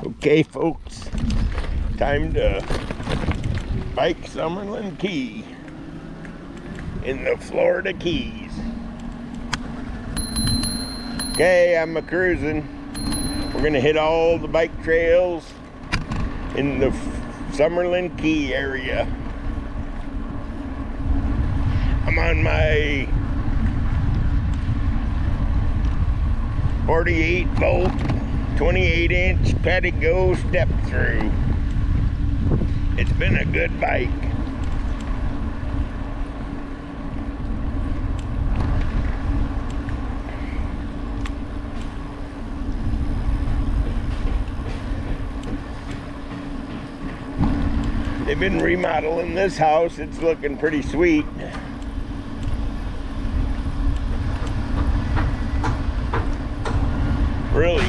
Okay, folks, time to bike Summerland Key in the Florida Keys. Okay, I'm a-cruising. We're gonna hit all the bike trails in the Summerland Key area. I'm on my 48 volt 28-inch Cudjoe step through. It's been a good bike. They've been remodeling this house. It's looking pretty sweet. Really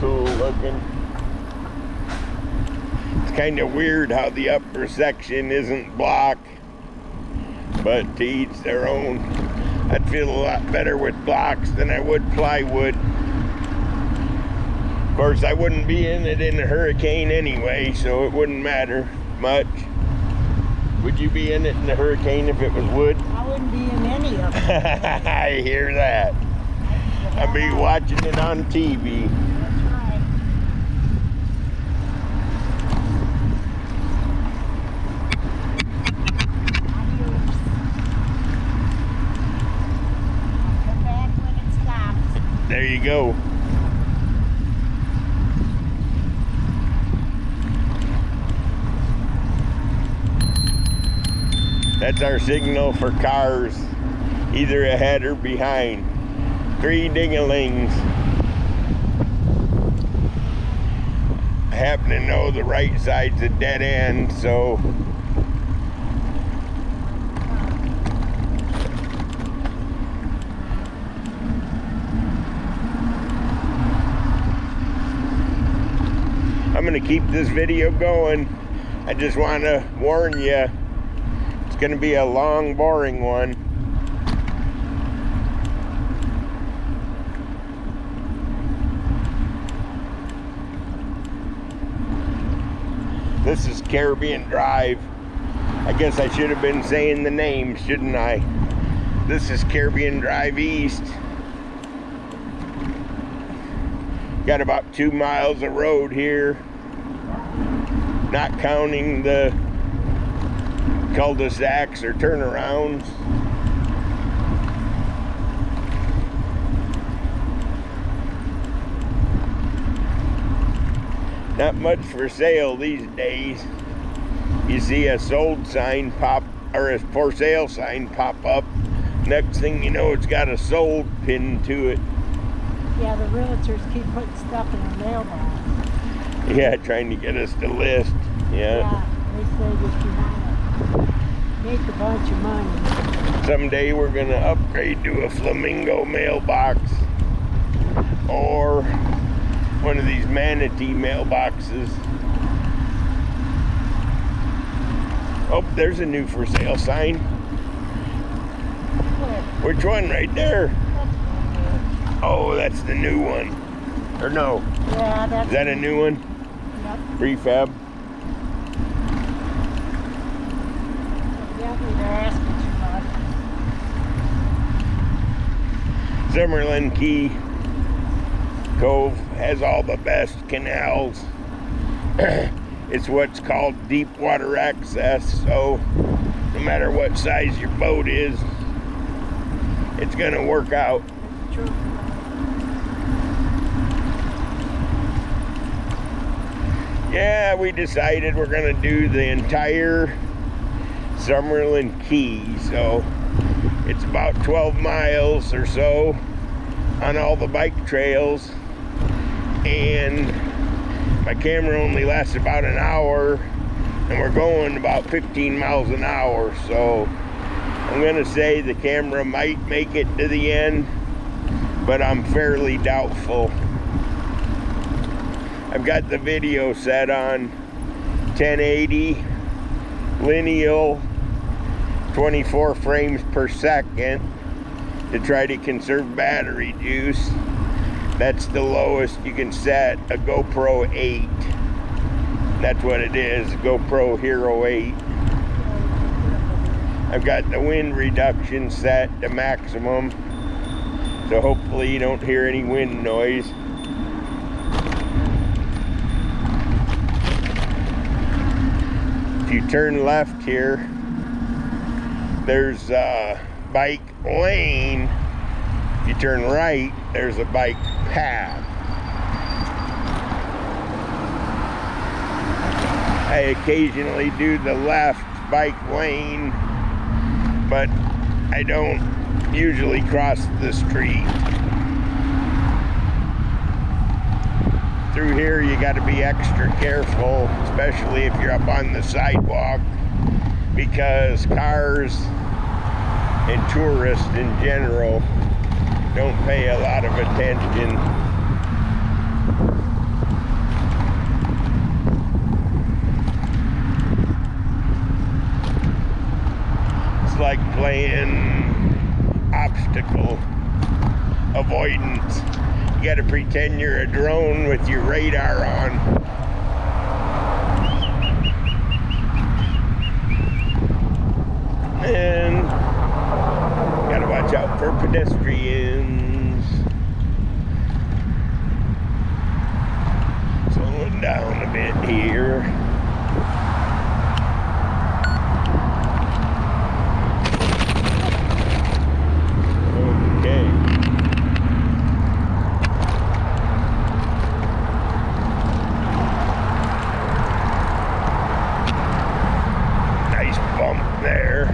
cool looking. It's kind of weird how the upper section isn't block, but to each their own. I'd feel a lot better with blocks than I would plywood. Of course, I wouldn't be in it in a hurricane anyway, so it wouldn't matter much. Would you be in it in a hurricane if it was wood? I wouldn't be in any of them. I hear that. I'd be watching it on TV. That's right. Adios. Come back when it stops. There you go. That's our signal for cars, either ahead or behind. 3 ding-a-lings. I happen to know the right side's a dead end, so I'm gonna keep this video going. I just want to warn you, it's gonna be a long, boring one. This is Caribbean Drive. I guess I should have been saying the name, shouldn't I? This is Caribbean Drive East. Got about 2 miles of road here, not counting the cul-de-sacs or turnarounds. Not much for sale these days. You see a sold sign pop, or a for sale sign pop up. Next thing you know, it's got a sold pinned to it. Yeah, the realtors keep putting stuff in the mailbox. Yeah, trying to get us to list. Yeah, they say that you want to make a bunch of money. Someday we're gonna upgrade to a flamingo mailbox, or one of these manatee mailboxes. Oh, there's a new for sale sign. Where? Which one? Right there. That's good. Oh, that's the new one. Or no? Yeah, that's. Is that a new one? Yep. Prefab? Yeah, they're asking too much. Summerland Key Cove has all the best canals. It's what's called deep water access, so no matter what size your boat is, it's gonna work out. That's true. Yeah, we decided we're gonna do the entire Summerland Key, so it's about 12 miles or so on all the bike trails, and my camera only lasts about an hour, and we're going about 15 miles an hour, so I'm gonna say the camera might make it to the end, but I'm fairly doubtful. I've got the video set on 1080 lineal 24 frames per second to try to conserve battery juice. That's the lowest you can set a GoPro 8. That's what it is, GoPro Hero8. I've got the wind reduction set to maximum, so hopefully you don't hear any wind noise. If you turn left here, there's a bike lane. If you turn right, there's a bike path. I occasionally do the left bike lane, but I don't usually cross the street. Through here you got to be extra careful, especially if you're up on the sidewalk, because cars and tourists in general don't pay a lot of attention. It's like playing obstacle avoidance. You gotta pretend you're a drone with your radar on. And gotta watch out for pedestrians. Slowing down a bit here. Okay. Nice bump there.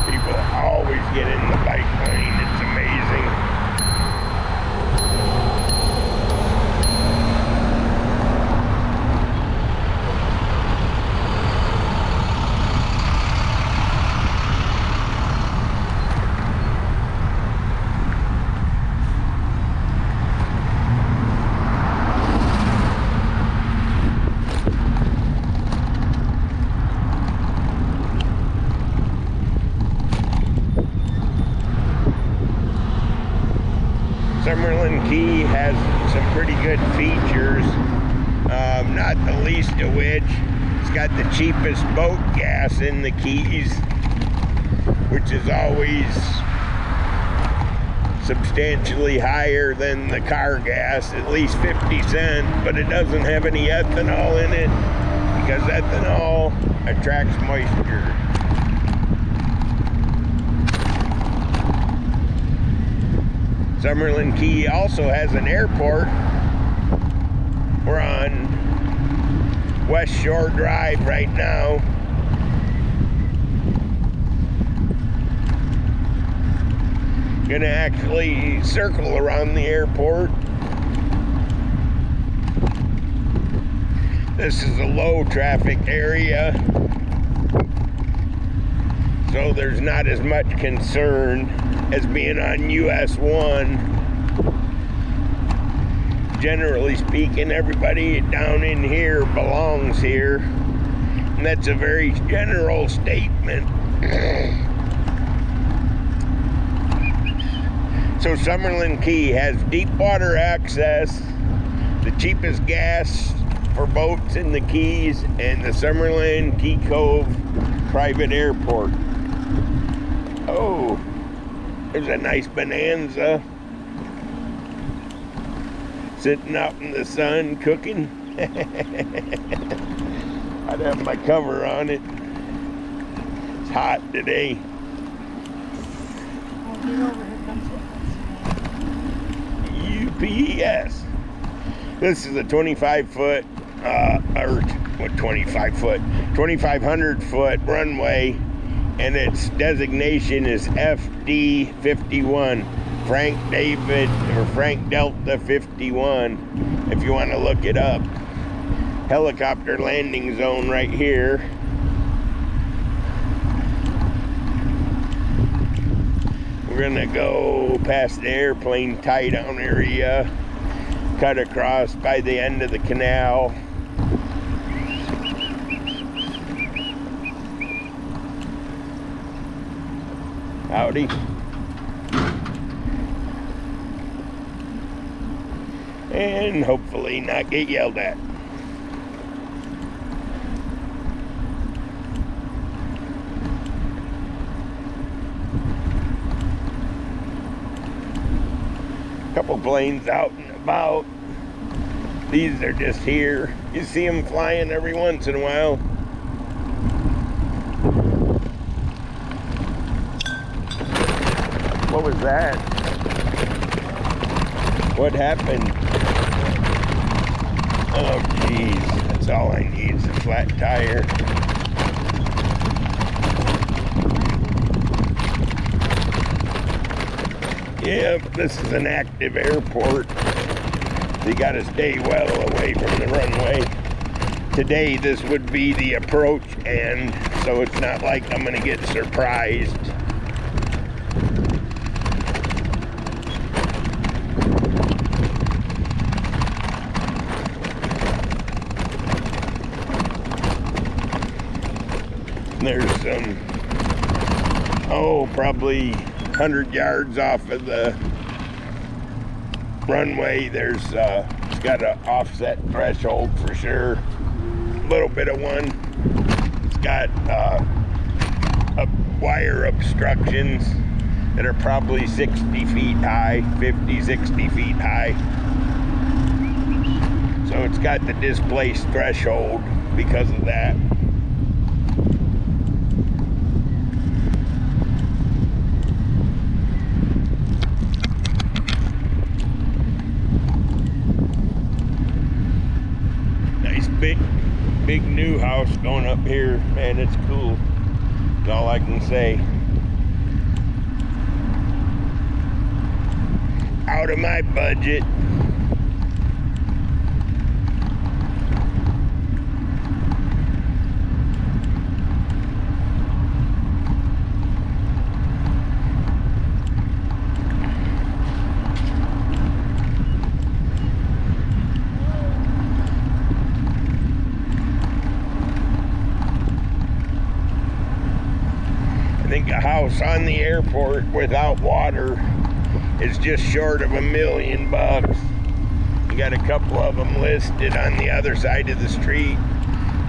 People always get in the bike lane. It's amazing. Summerland Key has some pretty good features, not the least of which, it's got the cheapest boat gas in the Keys, which is always substantially higher than the car gas, at least 50 cents, but it doesn't have any ethanol in it, because ethanol attracts moisture. Summerland Key also has an airport. We're on West Shore Drive right now. Gonna actually circle around the airport. This is a low traffic area, so there's not as much concern as being on US 1. Generally speaking, everybody down in here belongs here, and that's a very general statement. So Summerland Key has deep water access, the cheapest gas for boats in the Keys, and the Summerland Key Cove private airport. Oh, there's a nice Bonanza sitting out in the sun cooking. I'd have my cover on it. It's hot today. Oh, get over, here comes UPS. This is a 25-foot, 2,500-foot runway, and its designation is FD51, Frank David or Frank Delta 51, if you want to look it up. Helicopter landing zone right here. We're gonna go past the airplane tie-down area, cut across by the end of the canal. Howdy. And hopefully not get yelled at. Couple planes out and about. These are just here. You see them flying every once in a while. What was that? What happened? Oh geez, that's all I need is a flat tire. Yep, this is an active airport. So you gotta stay well away from the runway. Today this would be the approach end, so it's not like I'm gonna get surprised. There's some, probably 100 yards off of the runway. There's, it's got an offset threshold for sure. A little bit of one. It's got wire obstructions that are probably 60 feet high, 50, 60 feet high. So it's got the displaced threshold because of that. Big new house going up here. Man, it's cool. That's all I can say. Out of my budget. I think a house on the airport without water is just short of $1 million. You got a couple of them listed on the other side of the street.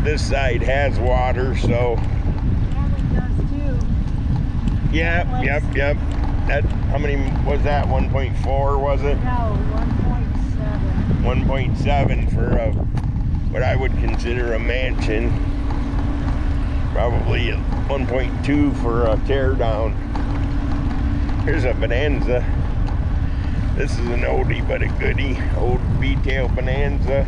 This side has water, so. Hammond does too. Yep. That, how many was that? 1.4 was it? No, 1.7. 1.7 for a, what I would consider a mansion. Probably 1.2 for a tear down. Here's a Bonanza. This is an oldie but a goodie. Old V-tail Bonanza.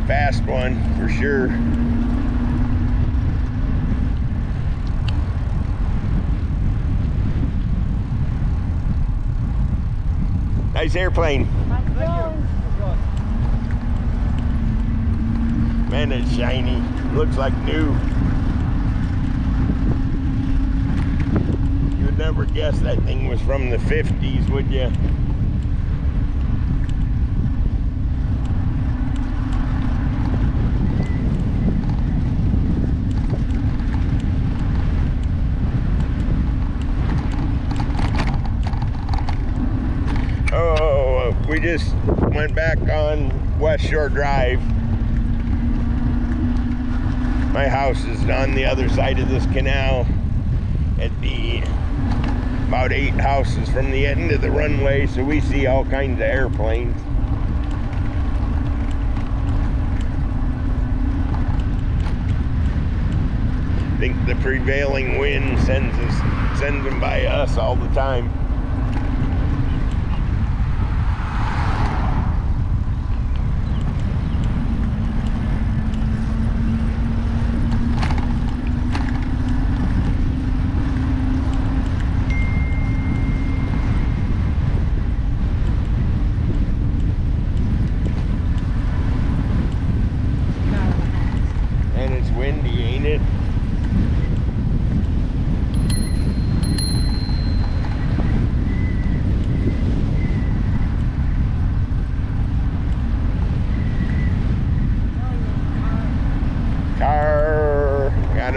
Fast one for sure. Nice airplane. Man, it's shiny. Looks like new. You would never guess that thing was from the 50s, would you? Oh, we just went back on West Shore Drive. My house is on the other side of this canal at the about 8 houses from the end of the runway, so we see all kinds of airplanes. I think the prevailing wind sends them by us all the time.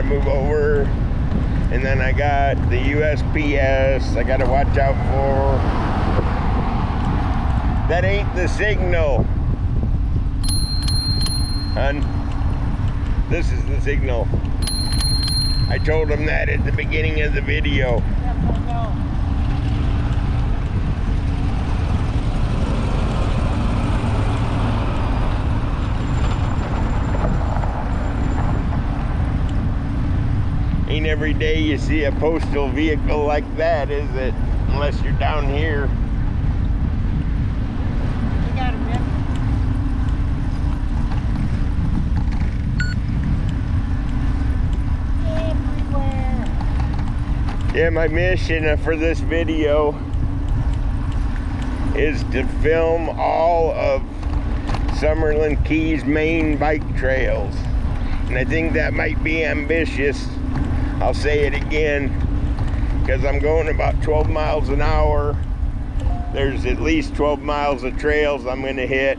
move over. And then I got the USPS I got to watch out for. That ain't the signal, hun. This is the signal. I told him that at the beginning of the video. Ain't every day you see a postal vehicle like that, is it? Unless you're down here. You got a minute. Everywhere. Yeah, my mission for this video is to film all of Summerland Keys main bike trails. And I think that might be ambitious. I'll say it again, because I'm going about 12 miles an hour. There's at least 12 miles of trails I'm going to hit,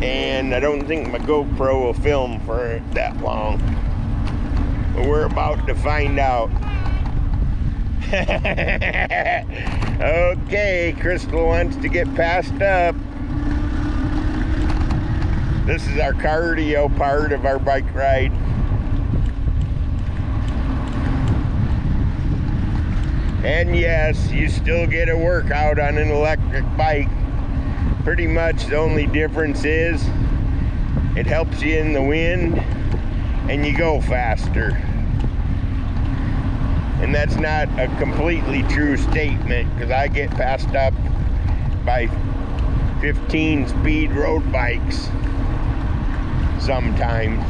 and I don't think my GoPro will film for that long. But we're about to find out. Okay, Crystal wants to get passed up. This is our cardio part of our bike ride. And yes, you still get a workout on an electric bike. Pretty much the only difference is it helps you in the wind and you go faster. And that's not a completely true statement, because I get passed up by 15 speed road bikes sometimes.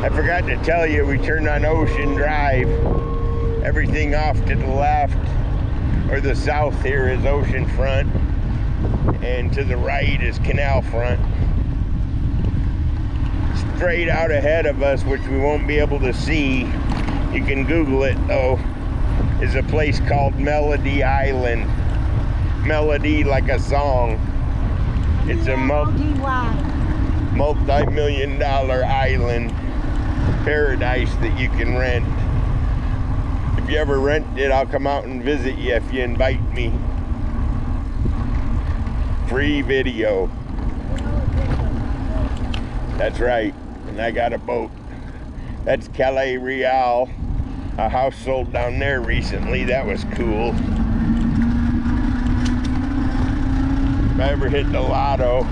I forgot to tell you, we turned on Ocean Drive. Everything off to the left or the south here is ocean front, and to the right is canal front. Straight out ahead of us, which we won't be able to see, you can Google it though, is a place called Melody Island. Melody like a song. It's a multi-million-dollar island paradise that you can rent. If you ever rent it, I'll come out and visit you if you invite me. Free video. That's right. And I got a boat. That's Calais Real. A house sold down there recently. That was cool. If I ever hit the lotto,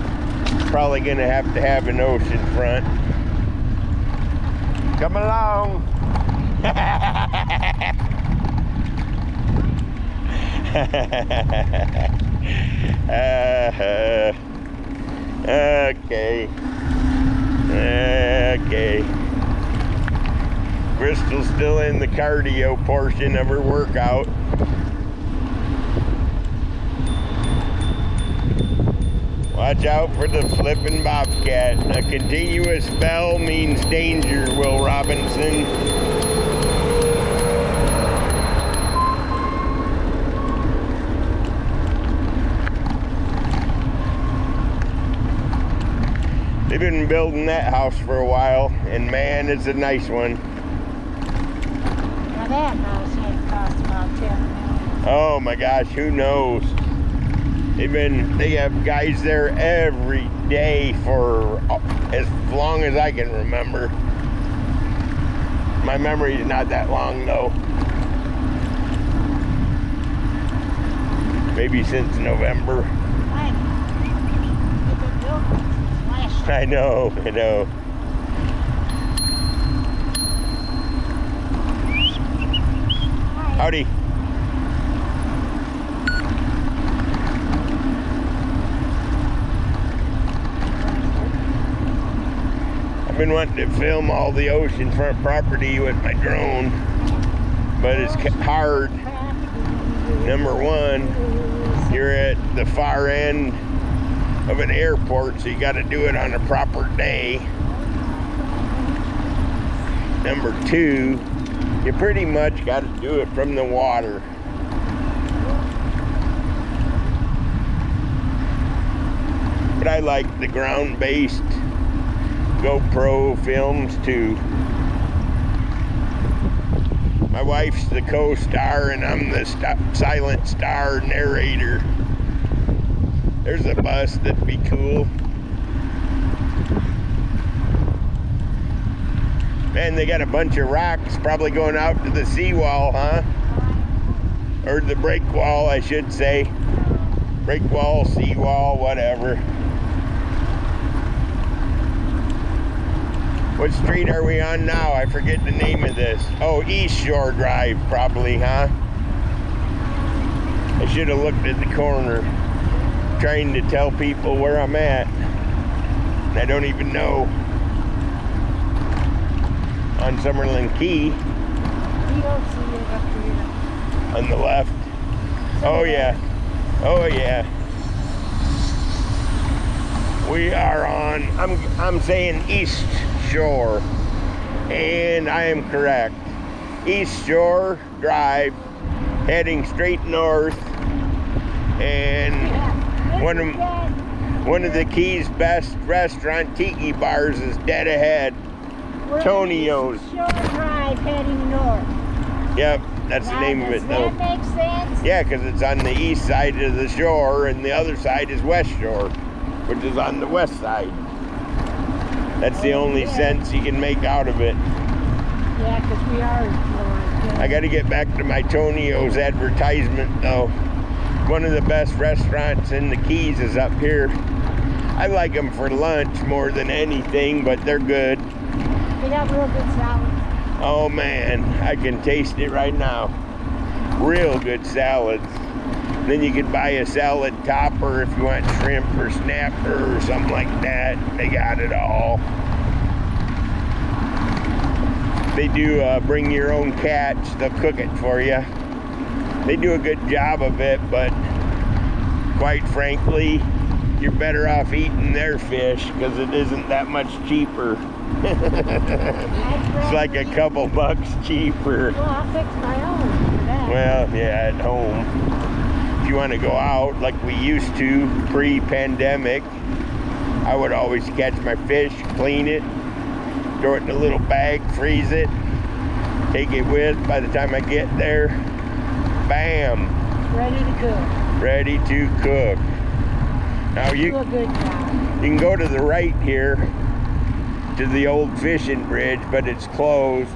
probably gonna have to have an ocean front. Come along. Okay. Crystal's still in the cardio portion of her workout. Watch out for the flipping bobcat. A continuous bell means danger, Will Robinson. They've been building that house for a while, and man, it's a nice one. Now that house had cost about $10 million. Oh my gosh, who knows? They have guys there every day for as long as I can remember. My memory is not that long though. Maybe since November. I know. Howdy. I've been wanting to film all the oceanfront property with my drone, but it's hard. Number one, you're at the far end of an airport, so you got to do it on a proper day. Number two, You pretty much got to do it from the water. But I like the ground-based GoPro films too. My wife's the co-star and I'm the silent star narrator. There's a bus that'd be cool. Man, they got a bunch of rocks probably going out to the seawall, huh? Or the break wall, I should say. Break wall, seawall, whatever. What street are we on now? I forget the name of this. Oh, East Shore Drive, probably, huh? I should have looked at the corner, trying to tell people where I'm at. I don't even know. On Summerland Key. You don't see it up here. On the left. Oh yeah. Oh yeah. We are on, I'm saying East Shore, and I am correct. East Shore Drive, heading straight north, and one of the Key's best restaurant tiki bars is dead ahead. Tonio's. East Shore Drive heading north. Yep, that's the name of it though. Does that make sense? Yeah, because it's on the east side of the shore, and the other side is West Shore, which is on the west side. That's the only sense you can make out of it. Yeah, because we are north. I got to get back to my Tonio's advertisement though. One of the best restaurants in the Keys is up here. I like them for lunch more than anything, but they're good. They got real good salads. Oh man, I can taste it right now. Real good salads. Then you can buy a salad topper if you want shrimp or snapper or something like that. They got it all. They do bring your own catch. They'll cook it for you. They do a good job of it, but quite frankly, you're better off eating their fish because it isn't that much cheaper. It's like a couple bucks cheaper. Well, I'll fix my own for that. Well, yeah, at home. If you want to go out like we used to pre-pandemic, I would always catch my fish, clean it, throw it in a little bag, freeze it, take it with. By the time I get there, bam. Ready to cook. Ready to cook. Now you Do a good job. You can go to the right here to the old fishing bridge, but it's closed.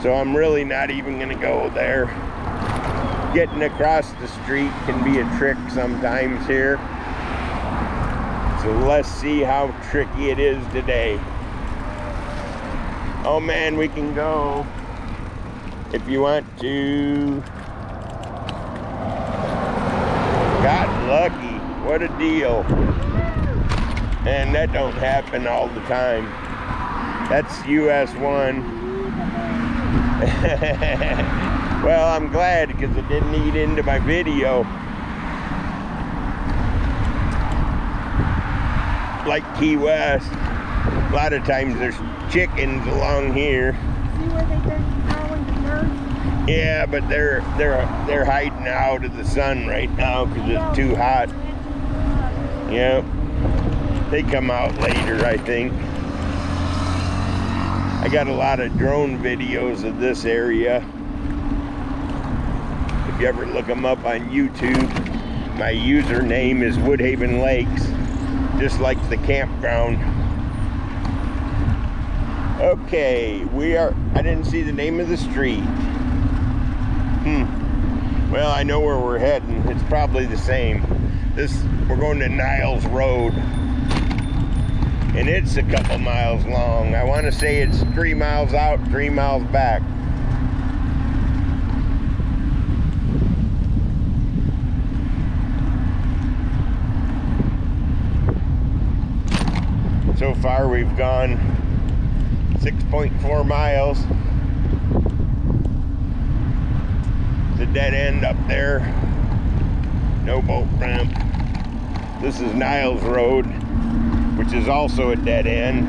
So I'm really not even gonna go there. Getting across the street can be a trick sometimes here. So let's see how tricky it is today. Oh man, we can go if you want to. Got lucky. What a deal. And that don't happen all the time. That's US 1. Well, I'm glad because it didn't eat into my video. Like Key West, a lot of times there's chickens along here. See where they've been throwing the birds? Yeah, but they're hiding out of the sun right now because it's too hot. Yep. They come out later, I think. I got a lot of drone videos of this area. If you ever look them up on YouTube, my username is Woodhaven Lakes, just like the campground. Okay, I didn't see the name of the street. Well, I know where we're heading. It's probably the same. We're going to Niles Road. And it's a couple miles long. I want to say it's 3 miles out, 3 miles back. So far we've gone 6.4 miles. It's a dead end up there. No boat ramp. This is Niles Road, which is also a dead end.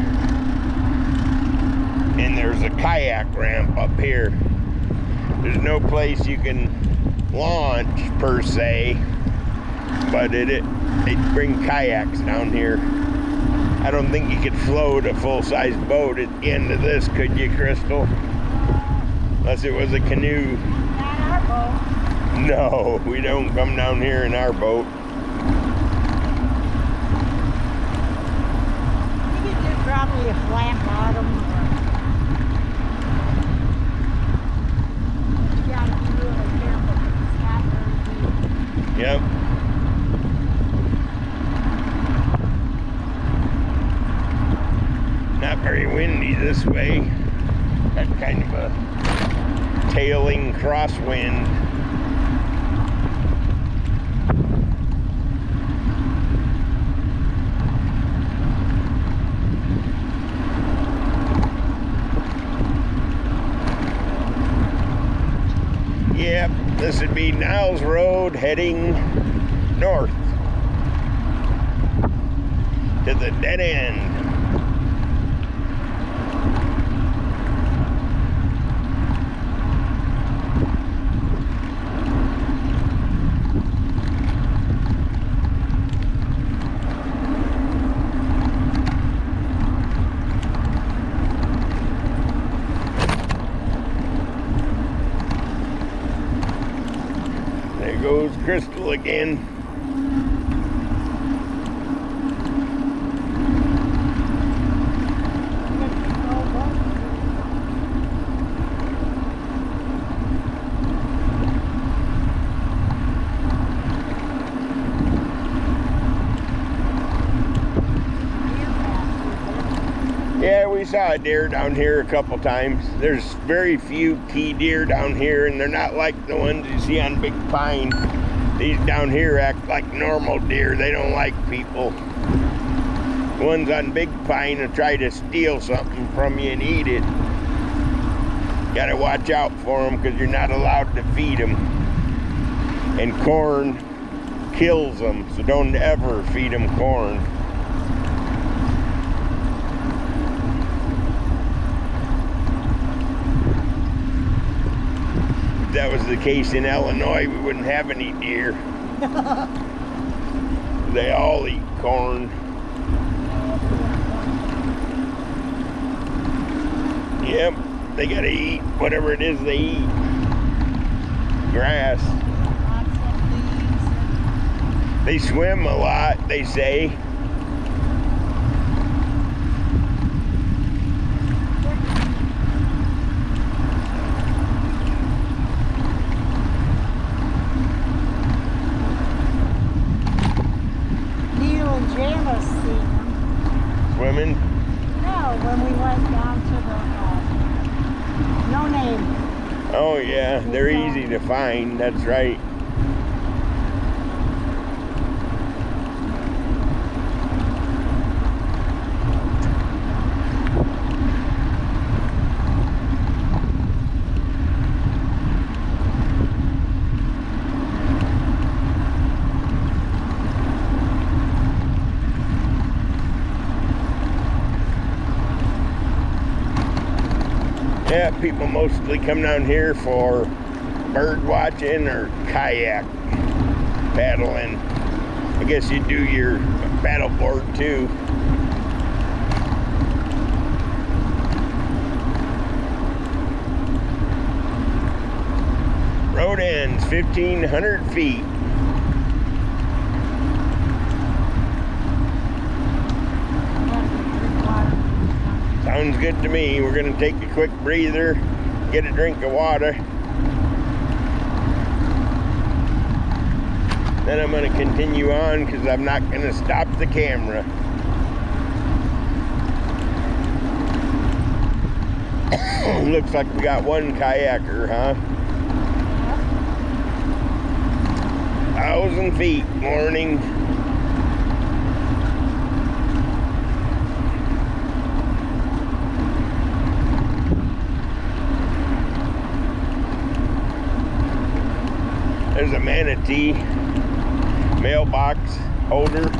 and there's a kayak ramp up here. There's no place you can launch per se, but they bring kayaks down here. I don't think you could float a full-size boat at the end of this, could you, Crystal? Unless it was a canoe. Not our boat. No, we don't come down here in our boat. You could do probably a flat bottom. You gotta be really careful because it's not very deep. Yep. Not very windy this way. Got kind of a tailing crosswind. Yep, this would be Niles Road heading north to the dead end. There goes Crystal again. Yeah, we saw a deer down here a couple times. There's very few key deer down here, and they're not like the ones you see on Big Pine. These down here act like normal deer. They don't like people. The ones on Big Pine will try to steal something from you and eat it. Gotta watch out for them because you're not allowed to feed them. And corn kills them, so don't ever feed them corn. If that was the case in Illinois, we wouldn't have any deer. They all eat corn. Yep, they gotta eat whatever it is they eat. Grass. They swim a lot, they say. Neil and Janice seen them. Swimming? No, when we went down to the No Name. Oh yeah, they're easy to find, that's right. Yeah, people mostly come down here for bird watching or kayak paddling. I guess you do your paddleboard too. Road ends 1,500 feet. Sounds good to me. We're gonna take a quick breather, get a drink of water. Then I'm gonna continue on because I'm not gonna stop the camera. Looks like we got one kayaker, huh? 1,000 feet, morning. There's a manatee mailbox holder.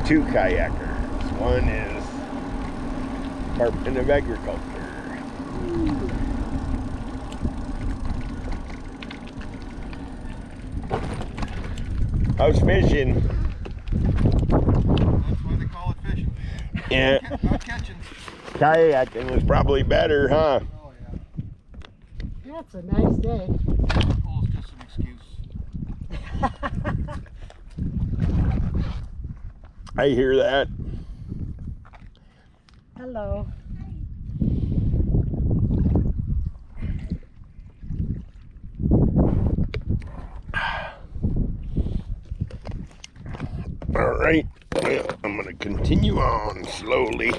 two kayakers. One is Department of Agriculture. How's fishing? That's why they call it fishing. Yeah. Not catching. Kayaking was probably better, huh? Oh yeah. That's a nice day. Pool's just an excuse. I hear that. Hello. All right, well, I'm gonna continue on slowly.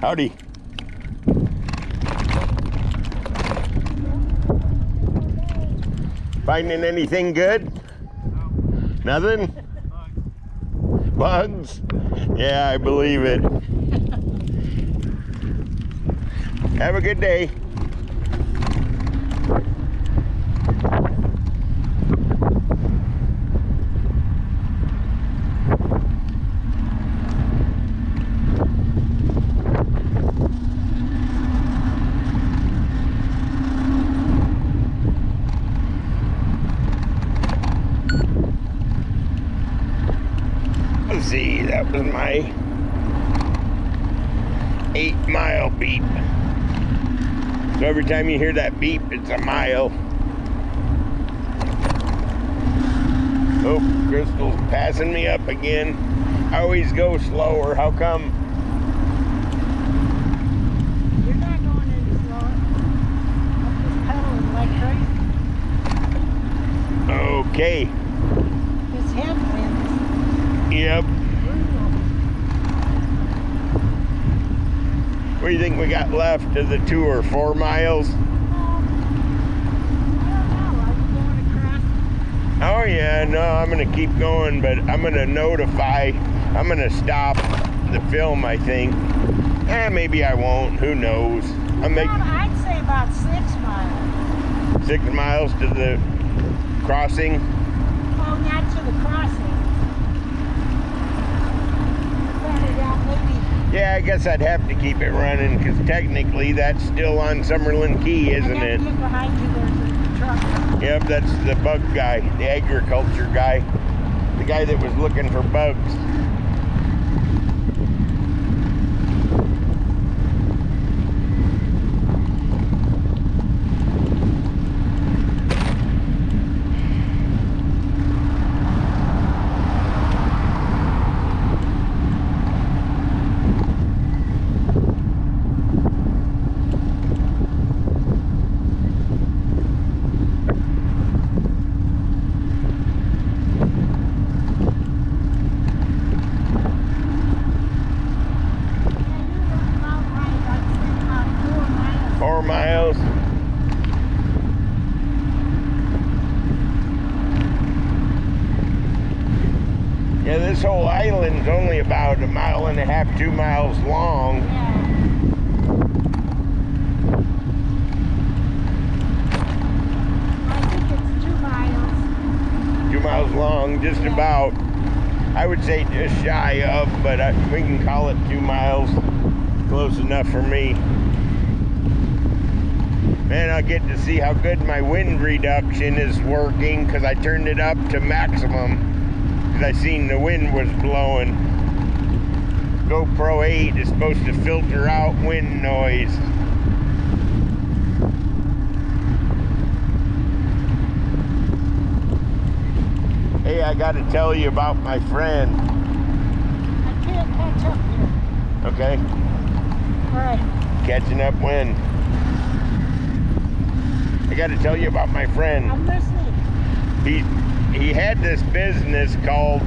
Howdy. Finding anything good? No. Nothing? Bugs? Yeah, I believe it. Have a good day. Let's see, that was my 8-mile beep. So every time you hear that beep, it's a mile. Oh, Crystal's passing me up again. I always go slower. How come? You're not going any slower. I'm just pedaling like crazy. Okay. This headwind Yep. is brutal. What do you think we got left of the tour? 4 miles? I don't know. Are you going across? Oh yeah, no, I'm gonna keep going, but I'm gonna notify. I'm gonna stop the film, I think. Maybe I won't. Who knows? I'd say about 6 miles. 6 miles to the crossing. Oh, not to the crossing. Probably got maybe. Yeah, I guess I'd have to keep it running because technically that's still on Summerland Key, isn't and it? then behind you there's a truck. Yep, that's the bug guy, the agriculture guy, the guy that was looking for bugs. About right, I'd say about 4 miles. 4 miles. Yeah, this whole island's only about 1.5 miles, 2 miles long. Yeah. I think it's 2 miles. 2 miles long, just Yeah. about. I would say just shy of, but we can call it 2 miles. Close enough for me. Man, I'll get to see how good my wind reduction is working because I turned it up to maximum because I seen the wind was blowing. GoPro 8 is supposed to filter out wind noise. Hey, I got to tell you about my friend. I can't catch up here. Okay, All right. catching up when? I got to tell you about my friend. I'm listening. He had this business called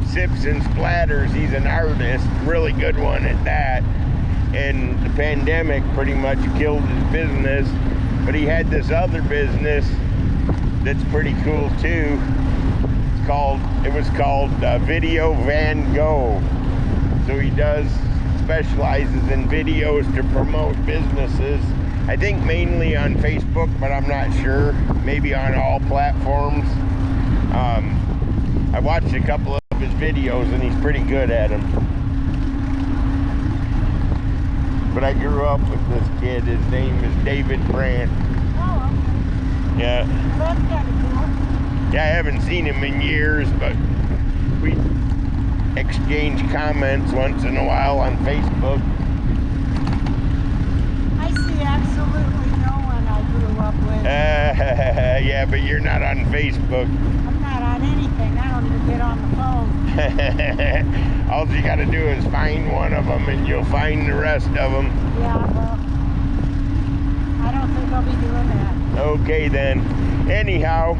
Sips and Splatters. He's an artist, really good one at that. And the pandemic pretty much killed his business. But he had this other business that's pretty cool too. It was called Video Van Gogh. So he does specializes in videos to promote businesses. I think mainly on Facebook, but I'm not sure. Maybe on all platforms. I watched a couple of his videos and he's pretty good at them. But I grew up with this kid. His name is David Brandt. Oh, okay. Yeah. Well, that's kind of cool. Yeah, I haven't seen him in years, but we exchange comments once in a while on Facebook. I see absolutely no one I grew up with. Yeah, but you're not on Facebook. I'm not on anything. I don't even get on the phone. All you gotta do is find one of them and you'll find the rest of them. Yeah, well, I don't think I'll be doing that. Okay then. Anyhow,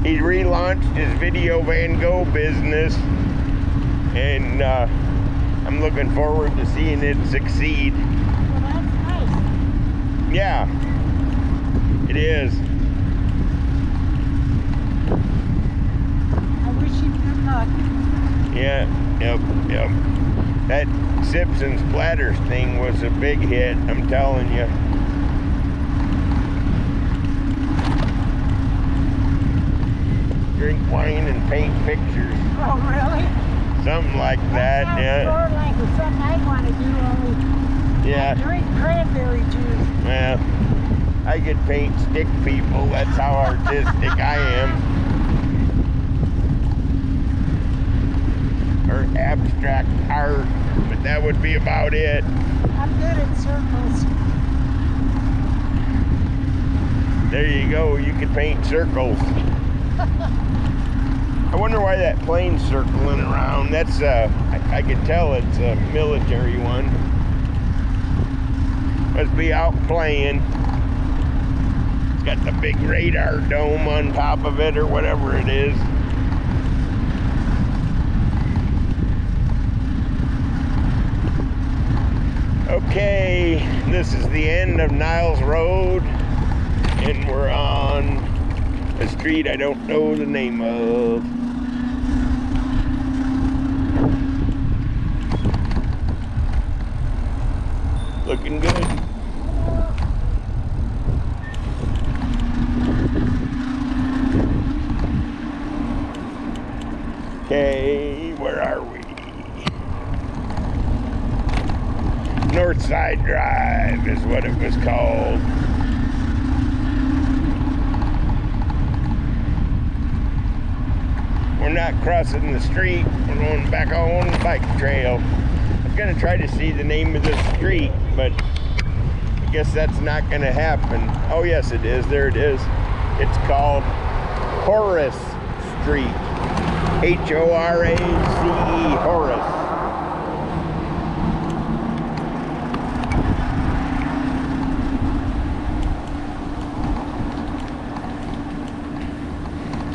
he relaunched his Video Van Gogh business, and I'm looking forward to seeing it succeed. Well, that's nice. Yeah, it is. I wish you good luck. Yeah, yep. That Sips and Splatters thing was a big hit, I'm telling you. Drink wine and paint pictures. Oh, really? Something like that, yeah. Sort of like it's something I want to do, only Yeah, drink cranberry juice. well, I could paint stick people. That's how artistic I am. Or abstract art, but that would be about it. I'm good at circles. There you go, you could paint circles. I wonder why that plane's circling around. That's, I can tell it's a military one. Must be out playing. It's got the big radar dome on top of it or whatever it is. Okay, this is the end of Niles Road, and we're on a street I don't know the name of. Looking good. Okay, where are we? Northside Drive is what it was called. We're not crossing the street, we're going back on the bike trail. I was gonna try to see the name of the street, but I guess that's not gonna happen. Oh yes it is, there it is. It's called Horace Street. H-O-R-A-C-E, Horace.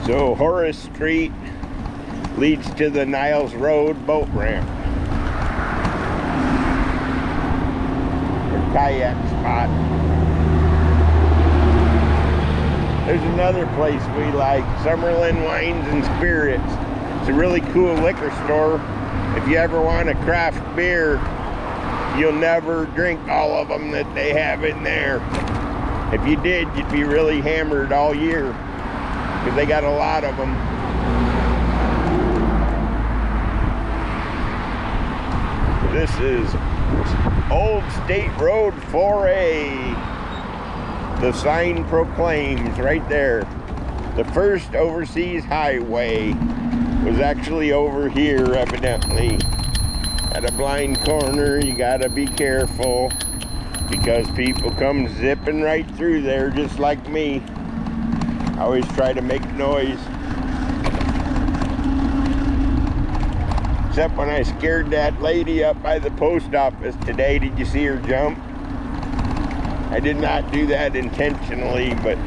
So Horace Street leads to the Niles Road boat ramp. Or kayak spot. There's another place we like, Summerland Wines and Spirits. It's a really cool liquor store. If you ever want a craft beer, you'll never drink all of them that they have in there. If you did, you'd be really hammered all year, because they got a lot of them. This is Old State Road 4A. The sign proclaims right there. The first overseas highway was actually over here, evidently. At a blind corner, you gotta be careful, because people come zipping right through there just like me. I always try to make noise. Except when I scared that lady up by the post office today. Did you see her jump? I did not do that intentionally, but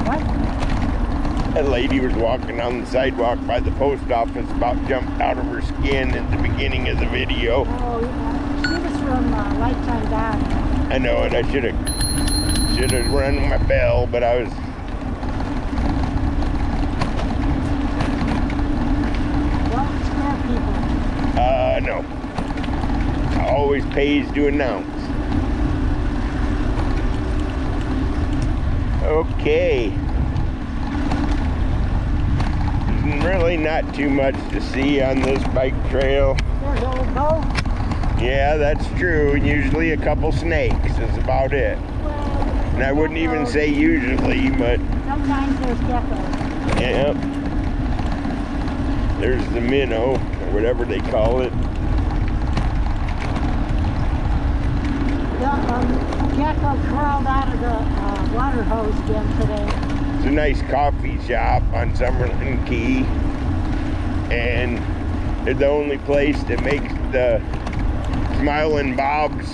What? that lady was walking on the sidewalk by the post office, about jumped out of her skin at the beginning of the video. Oh, yeah. She was from Lifetime Doc. I know it, I should have rung my bell, but I was... Don't scare people. No. Always pays to announce. Okay. There's really not too much to see on this bike trail. There's old boat. Yeah, that's true. Usually a couple snakes is about it. Well, And I wouldn't even say usually, but sometimes there's geckos. yeah. There's the minnow, or whatever they call it. The gecko crawled out of the water hose again today. It's a nice coffee shop on Summerland Key. And they're the only place that makes the Smiling Bob's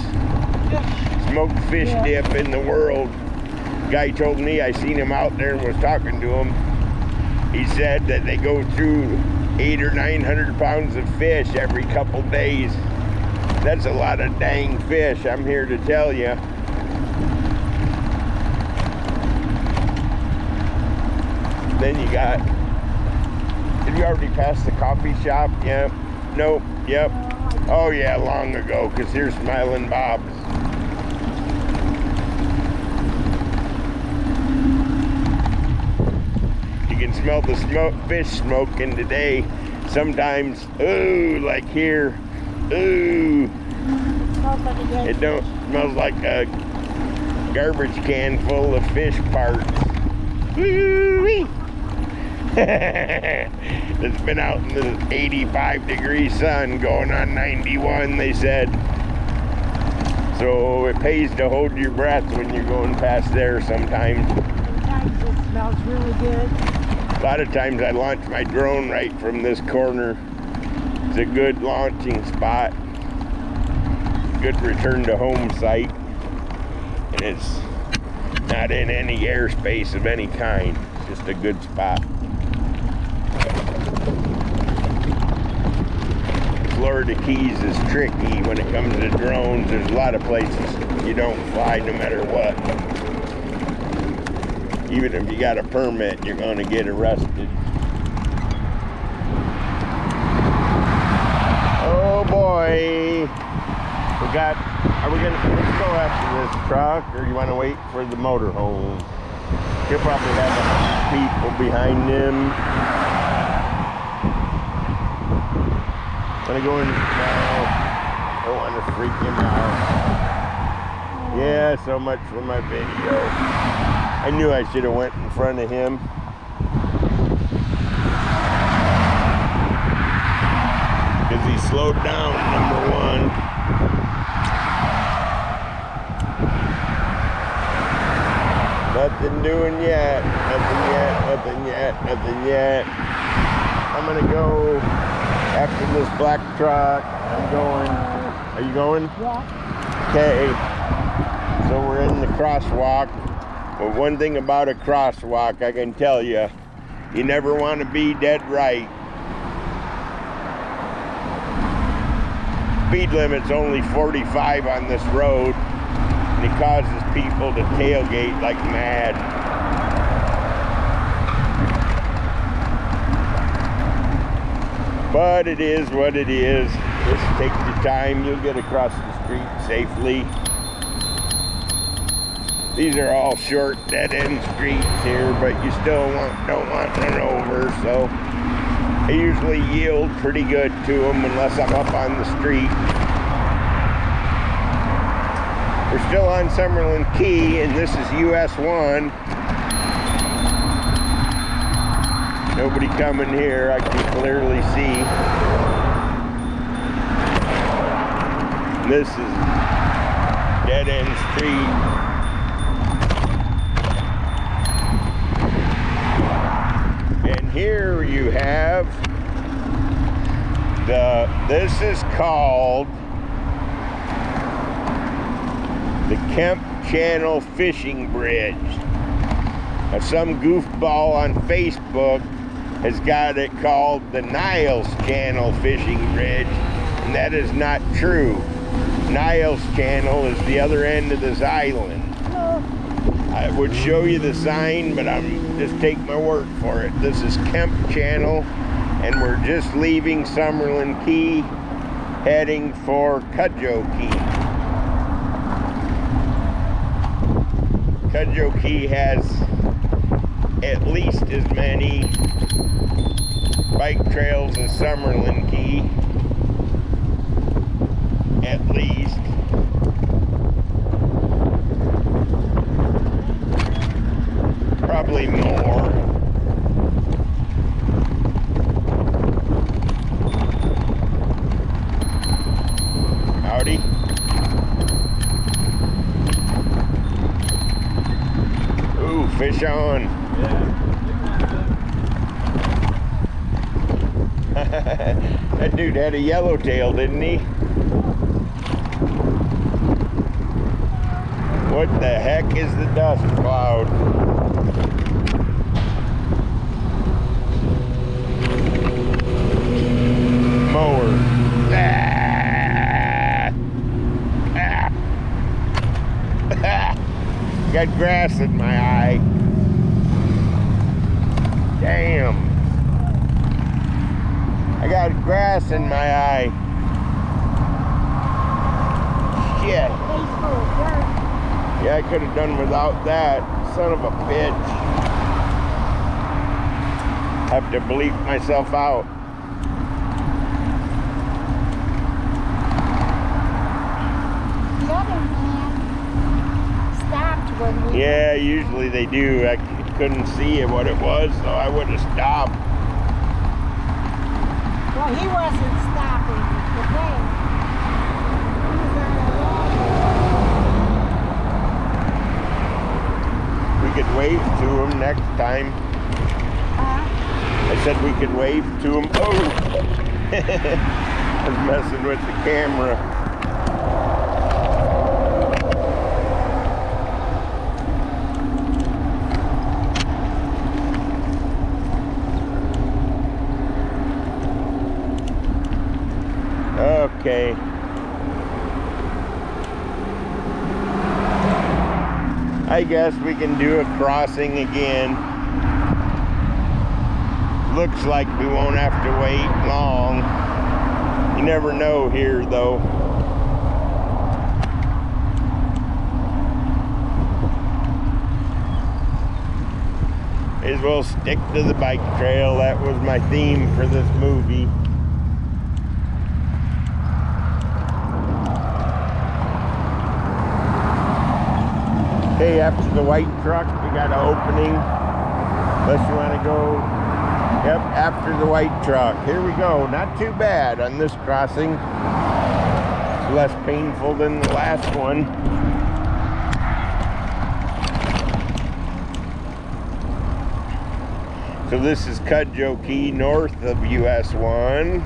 smoked fish dip in the world. Guy told me, I seen him out there and was talking to him. He said that they go through 800 or 900 pounds of fish every couple days. That's a lot of dang fish, I'm here to tell you. Then you got, did you already pass the coffee shop? Yep. Nope. Yep. Oh yeah, long ago, because here's Smiling Bob's. You can smell the fish smoking today. Sometimes, ooh, like here, ooh. It don't smells like a garbage can full of fish parts. Woo-wee. It's been out in the 85-degree sun going on 91, they said. So it pays to hold your breath when you're going past there sometimes. Sometimes it smells really good. A lot of times I launch my drone right from this corner. It's a good launching spot. Good return to home site. And it's not in any airspace of any kind. It's just a good spot. Florida Keys is tricky when it comes to drones. There's a lot of places you don't fly no matter what. Even if you got a permit, you're going to get arrested. Oh boy. Let's go after this truck, or you want to wait for the motorhome? He'll probably have 100 people behind him. Want to go in now? Don't want to freak him out. Yeah, so much for my video. I knew I should have went in front of him. Because he slowed down, number one. Nothing doing yet. Nothing yet. Nothing yet. Nothing yet. I'm going to go after this black truck. I'm going. Are you going? Yeah. Okay. So we're in the crosswalk. Well, one thing about a crosswalk, I can tell you, you never want to be dead right. Speed limit's only 45 on this road, and it causes people to tailgate like mad. But it is what it is. Just take your time, you'll get across the street safely. These are all short dead-end streets here, but you still don't want run over, so I usually yield pretty good to them unless I'm up on the street. We're still on Summerland Key, and this is US 1. Nobody coming here, I can clearly see. This is dead-end street. And here you have this is called the Kemp Channel Fishing Bridge. Now, some goofball on Facebook has got it called the Niles Channel Fishing Bridge, and that is not true. Niles Channel is the other end of this island. I would show you the sign, but I'm just take my word for it. This is Kemp Channel, and we're just leaving Summerland Key. heading for Cudjoe Key. Cudjoe Key has at least as many bike trails as Summerland Key. At least. Probably more. Howdy. Ooh, fish on. That dude had a yellowtail, didn't he? What the heck is the dust cloud? Mower. Got grass in my eye. Damn. I got grass in my eye. Shit. Yeah, I could have done without that. Son of a bitch. Have to bleep myself out. The other man stopped when we... Yeah, usually they do. I couldn't see what it was, so I would have stopped. Well, he wasn't stopping today. He was on a long way. We could wave to him next time. Huh? I said we could wave to him. Oh! I was messing with the camera. Okay. I guess we can do a crossing again. Looks like we won't have to wait long. You never know here though. May as well stick to the bike trail. That was my theme for this movie. Okay, after the white truck, we got an opening. Unless you want to go, yep, after the white truck. Here we go. Not too bad on this crossing. It's less painful than the last one. So this is Cudjoe Key, north of US 1.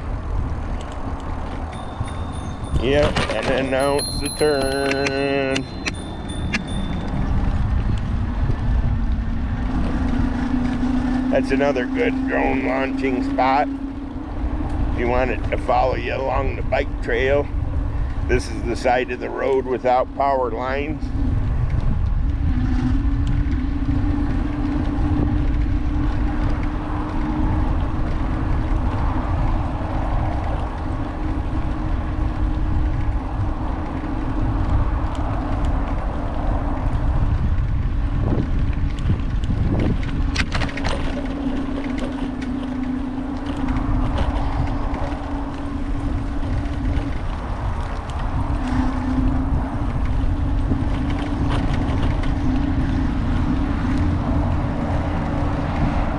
Yep, and then now it's the turn. That's another good drone launching spot. If you want it to follow you along the bike trail. This is the side of the road without power lines.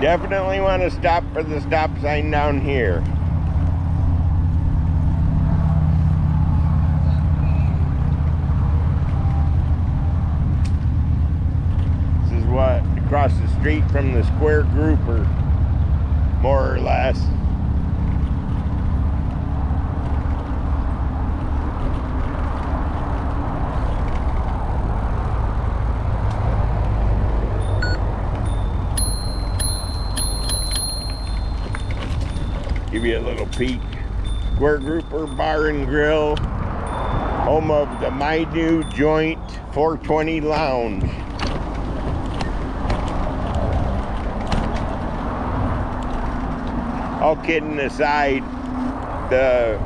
Definitely want to stop for the stop sign down here. This is what, across the street from the square grouper, more or less. Give you a little peek. Square Grouper Bar and Grill, home of the My New Joint 420 Lounge. All kidding aside, the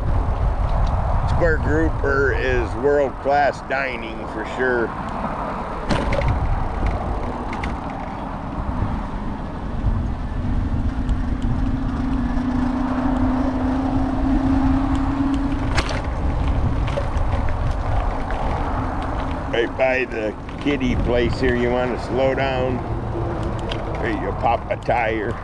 Square Grouper is world-class dining for sure. Right by the kiddie place here, you want to slow down, or you pop a tire.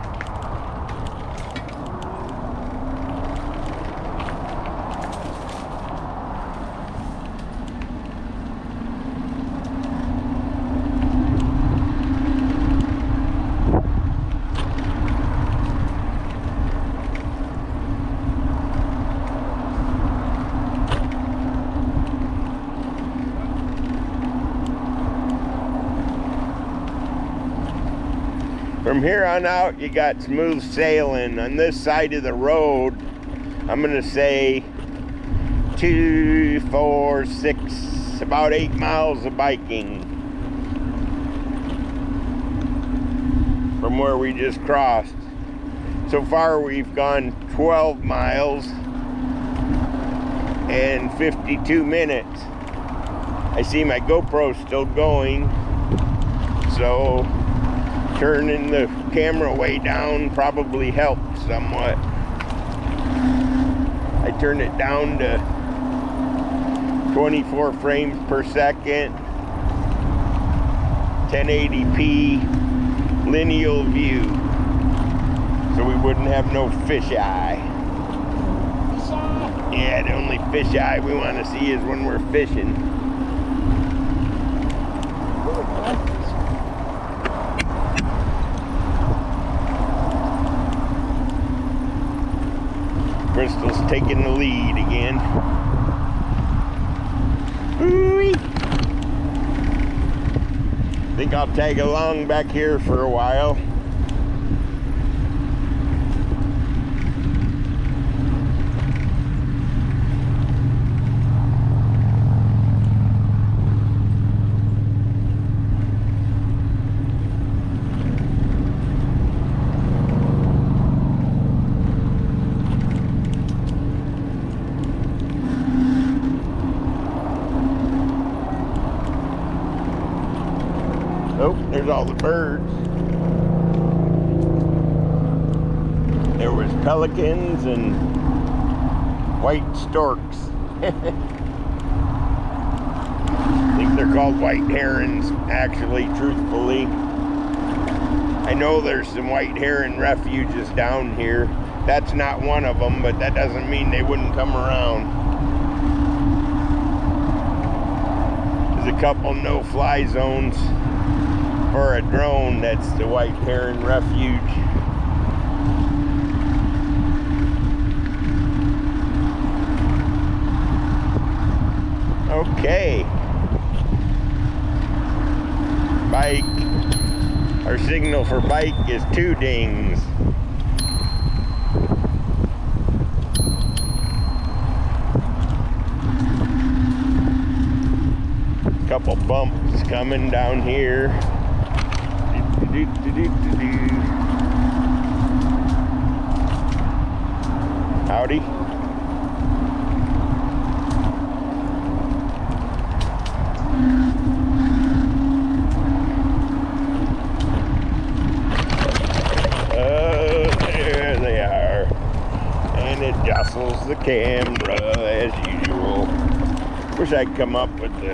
From here on out, you got smooth sailing. On this side of the road, I'm gonna say 2, 4, 6, about 8 miles of biking from where we just crossed. So far, we've gone 12 miles and 52 minutes. I see my GoPro still going, so turning the camera way down probably helped somewhat. I turned it down to 24 frames per second, 1080p lineal view, so we wouldn't have no fish eye. Yeah, the only fish eye we want to see is when we're fishing. Crystal's taking the lead again. Ooh-wee. Think I'll tag along back here for a while. Oh, there's all the birds. There was pelicans and white storks. I think they're called white herons, actually, truthfully. I know there's some white heron refuges down here. That's not one of them, but that doesn't mean they wouldn't come around. There's a couple no-fly zones for a drone. That's the white heron refuge. Okay. Bike. Our signal for bike is 2 dings. Couple bumps coming down here. Howdy. There they are. And it jostles the camera as usual. Wish I'd come up with the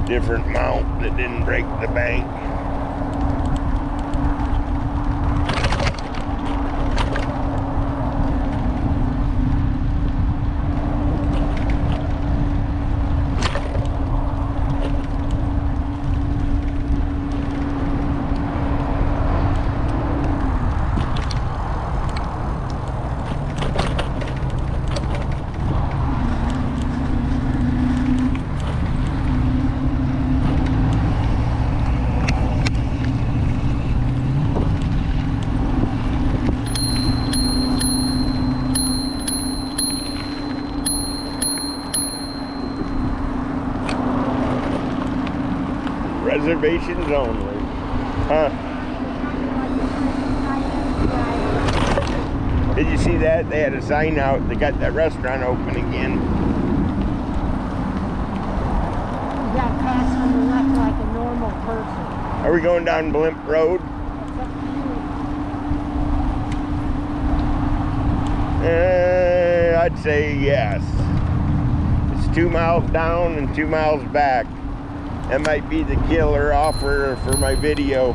different mount that didn't break the bank. Reservations only. Huh? Did you see that? They had a sign out. They got that restaurant open again. You got to pass on the left like a normal person. Are we going down Blimp Road? That's up to you. I'd say yes. It's 2 miles down and 2 miles back. That might be the killer offer for my video.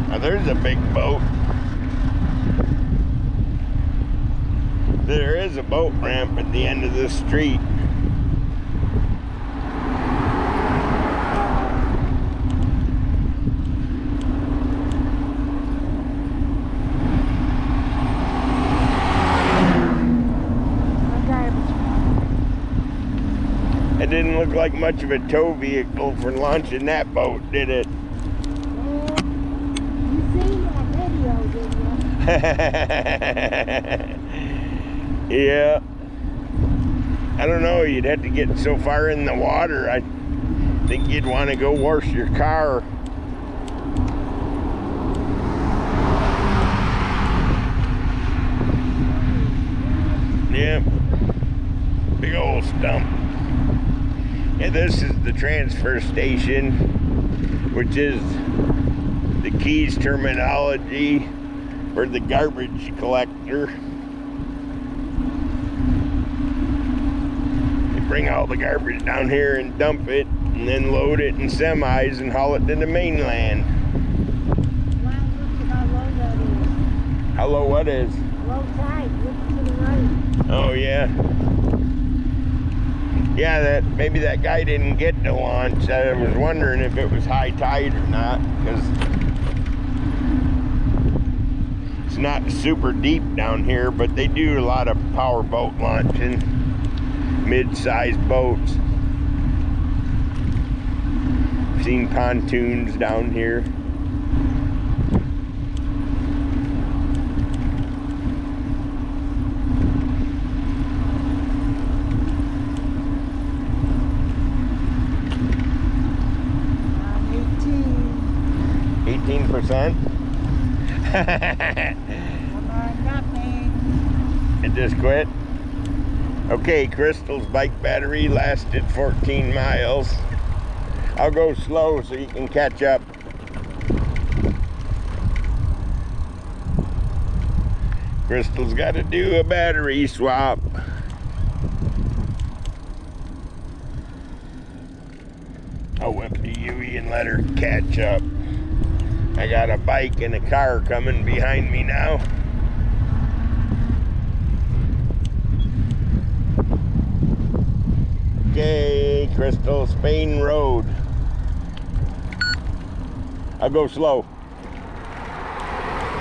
Now there's a big boat. There is a boat ramp at the end of this street. It didn't look like much of a tow vehicle for launching that boat, did it? You seen that video, didn't you? Yeah. I don't know, you'd have to get so far in the water, I think you'd want to go wash your car. Yeah. Big old stump. And this is the transfer station, which is the Keys terminology for the garbage collector. They bring all the garbage down here and dump it, and then load it in semis and haul it to the mainland. Wow, look at how low that is. How low what is? Low tide, look to the right. Oh yeah. Yeah, that maybe that guy didn't get to launch. I was wondering if it was high tide or not, because it's not super deep down here, but they do a lot of power boat launching, mid-sized boats. I've seen pontoons down here. Come on, nothing. It just quit. Okay, Crystal's bike battery lasted 14 miles. I'll go slow so you can catch up. Crystal's got to do a battery swap. I'll whip the Yui and let her catch up. I got a bike and a car coming behind me now. Okay, Crystal, Spain Road. I'll go slow.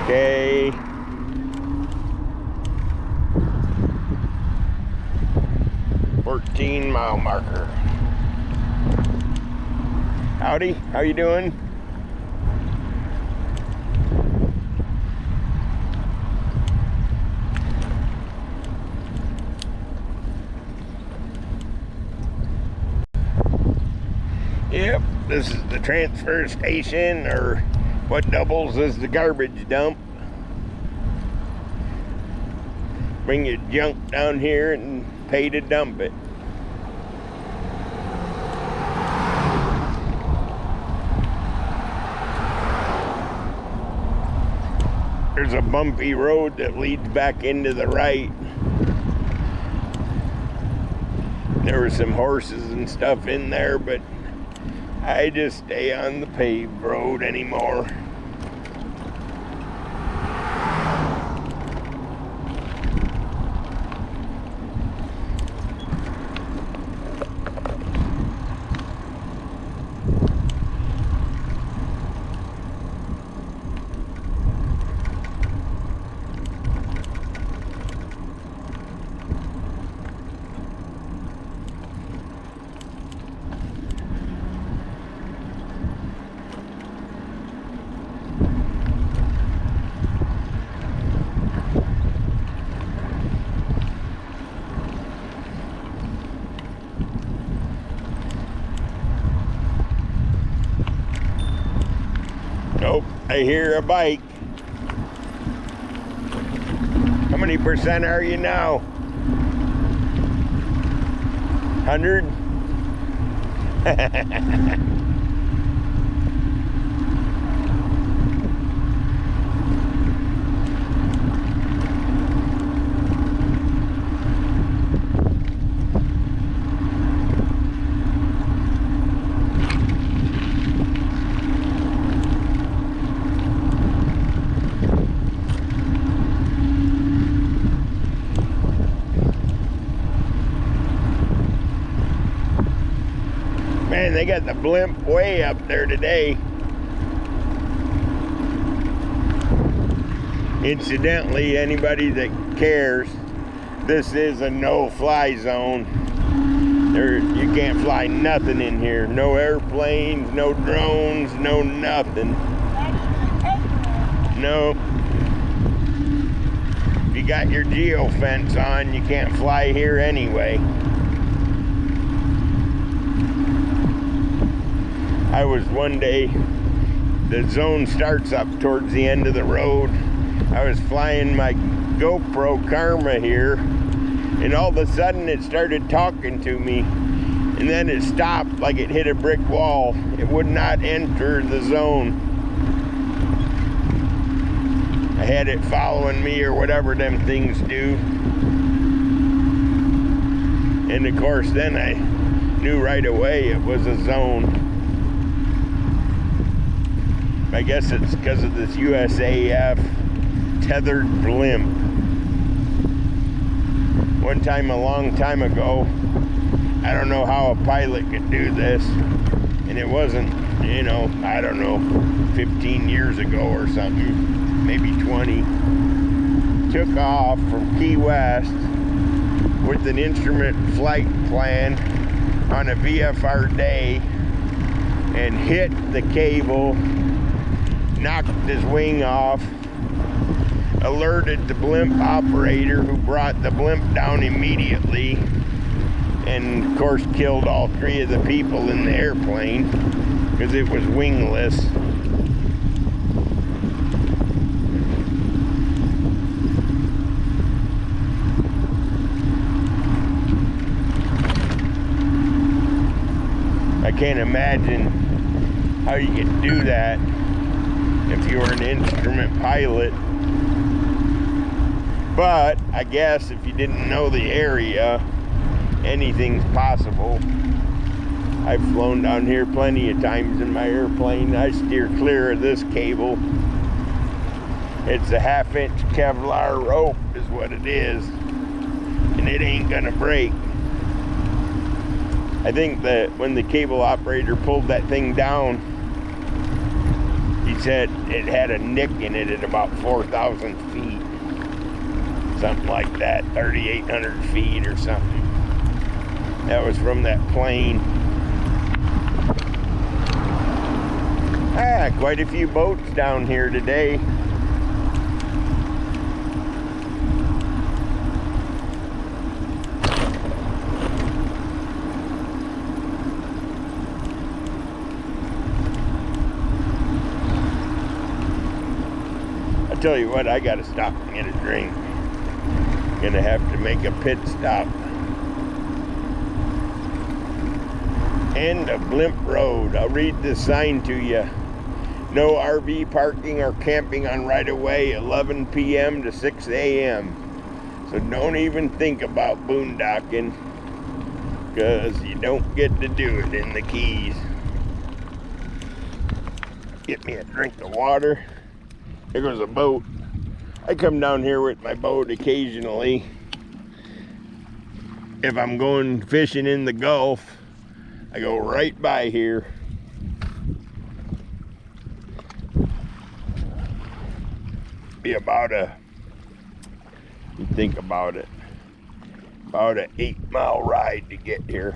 Okay. $14-mile marker. Howdy, how you doing? Yep, this is the transfer station, or what doubles as the garbage dump. Bring your junk down here and pay to dump it. There's a bumpy road that leads back into the right. There were some horses and stuff in there, but I just stay on the paved road anymore. I hear a bike. How many percent are you now? 100? Man, they got the blimp way up there today. Incidentally, anybody that cares, this is a no-fly zone. You can't fly nothing in here. No airplanes, no drones, no nothing. No. If you got your geo fence on, you can't fly here anyway. I was one day, the zone starts up towards the end of the road. I was flying my GoPro Karma here, and all of a sudden it started talking to me, and then it stopped like it hit a brick wall. It would not enter the zone. I had it following me or whatever them things do. And of course then I knew right away it was a zone. I guess it's because of this USAF tethered blimp. One time, a long time ago, I don't know how a pilot could do this, and it wasn't, you know, I don't know, 15 years ago or something, maybe 20. Took off from Key West with an instrument flight plan on a VFR day and hit the cable, knocked his wing off, alerted the blimp operator, who brought the blimp down immediately, and of course killed all 3 of the people in the airplane because it was wingless. I can't imagine how you could do that if you were an instrument pilot. But I guess if you didn't know the area, anything's possible. I've flown down here plenty of times in my airplane. I steer clear of this cable. It's a 1/2-inch Kevlar rope is what it is, and it ain't gonna break. I think that when the cable operator pulled that thing down, he said it had a nick in it at about 4,000 feet. Something like that, 3,800 feet or something. That was from that plane. Quite a few boats down here today. I tell you what, I gotta stop and get a drink. Gonna have to make a pit stop. End of Blimp Road. I'll read this sign to you. No RV parking or camping on right of way, 11 p.m. to 6 a.m. So don't even think about boondocking, because you don't get to do it in the Keys. Get me a drink of water. There goes a boat. I come down here with my boat occasionally. If I'm going fishing in the Gulf, I go right by here. Be about you think about it, about an 8-mile ride to get here.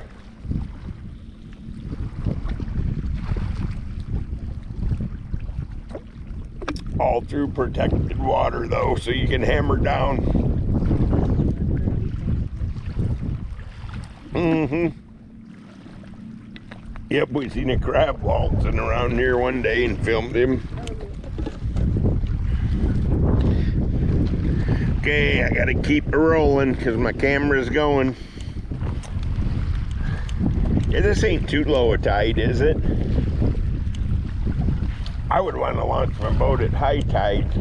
All through protected water though, so you can hammer down. Yep, we seen a crab waltzing around here one day and filmed him. Okay, I gotta keep it rolling because my camera's going. Yeah, this ain't too low a tide, is it? I would want to launch my boat at high tide,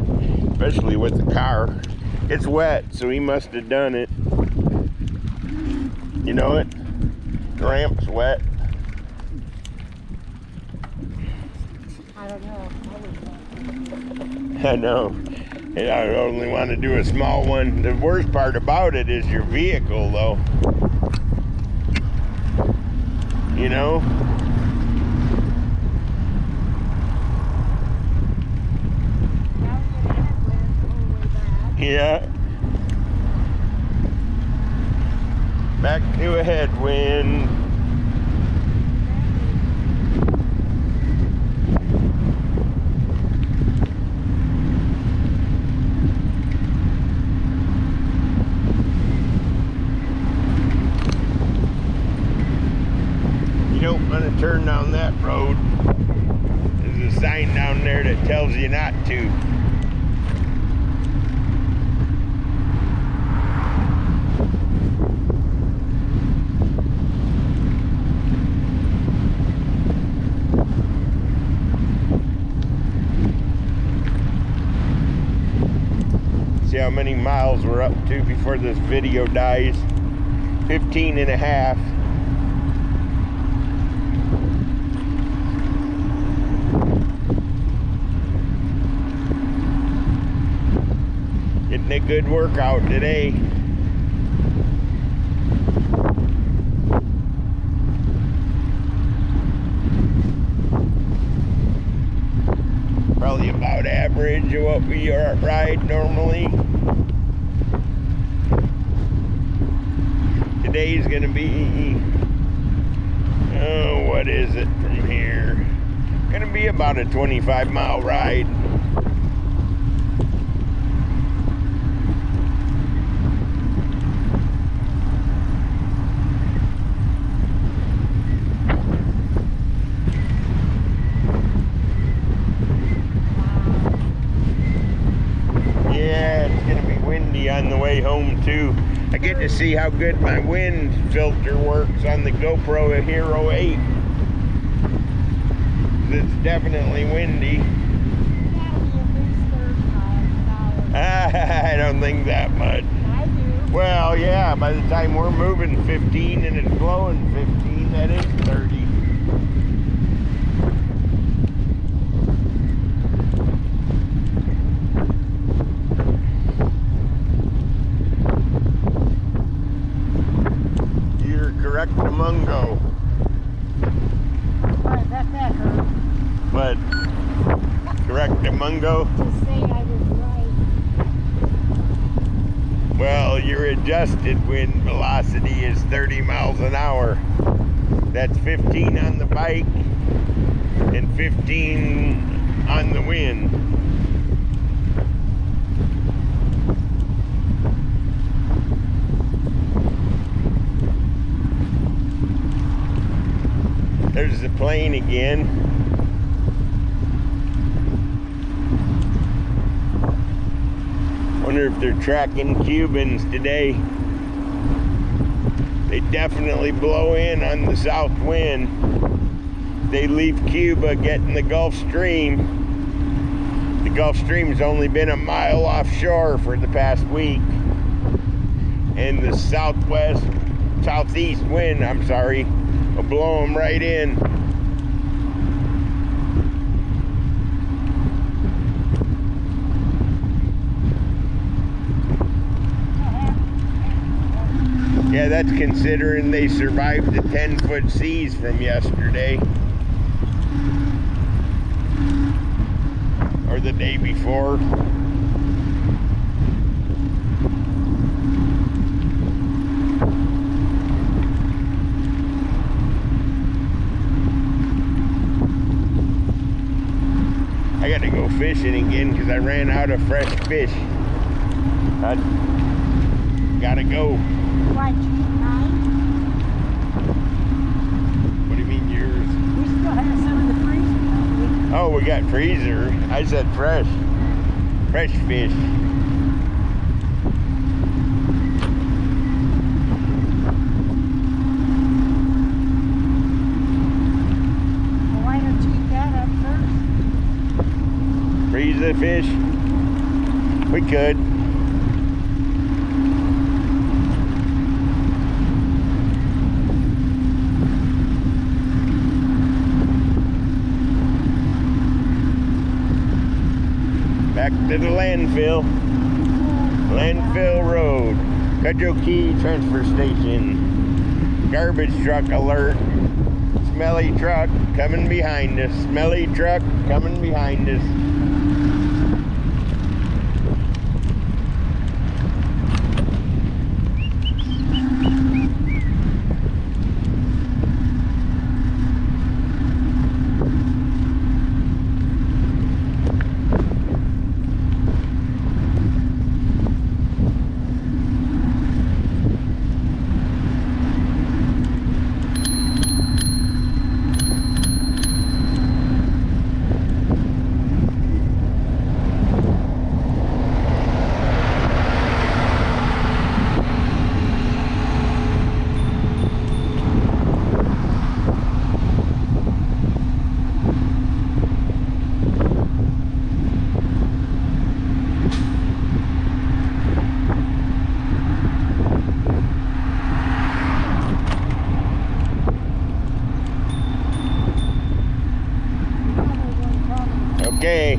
especially with the car. It's wet, so he must have done it. You know it? The ramp's wet. I don't know. I know. And I only want to do a small one. The worst part about it is your vehicle, though. You know? Yeah. Back to a headwind. You don't want to turn down that road. There's a sign down there that tells you not to. See how many miles we're up to before this video dies. 15 and a half. Getting a good workout today. Probably about average of what we ride normally. Today's gonna be, oh, what is it from here? Gonna be about a 25-mile ride. Yeah, it's gonna be windy on the way home too. I get to see how good my wind filter works on the GoPro Hero8. It's definitely windy. I don't think that much. I do. Well, yeah, by the time we're moving 15 and it's blowing 15, that is 30. Correct the mungo. Right, that hurt. But correct the mungo. Just say I was right. Well, your adjusted wind velocity is 30 miles an hour. That's 15 on the bike and 15 on the wind. There's the plane again. Wonder if they're tracking Cubans today. They definitely blow in on the south wind. They leave Cuba, get in the Gulf Stream. The Gulf Stream's only been a mile offshore for the past week. And the southeast wind, will blow them right in. Yeah, that's considering they survived the 10-foot seas from yesterday. Or the day before. I gotta go fishing again because I ran out of fresh fish. I gotta go. What, mine? What do you mean yours? We still have some in the freezer, don't we? Oh, we got freezer. I said fresh. Fresh fish. freeze the fish? We could. Back to the landfill. Landfill Road. Cudjoe Key Transfer Station. Garbage truck alert. Smelly truck coming behind us. Smelly truck coming behind us. Okay.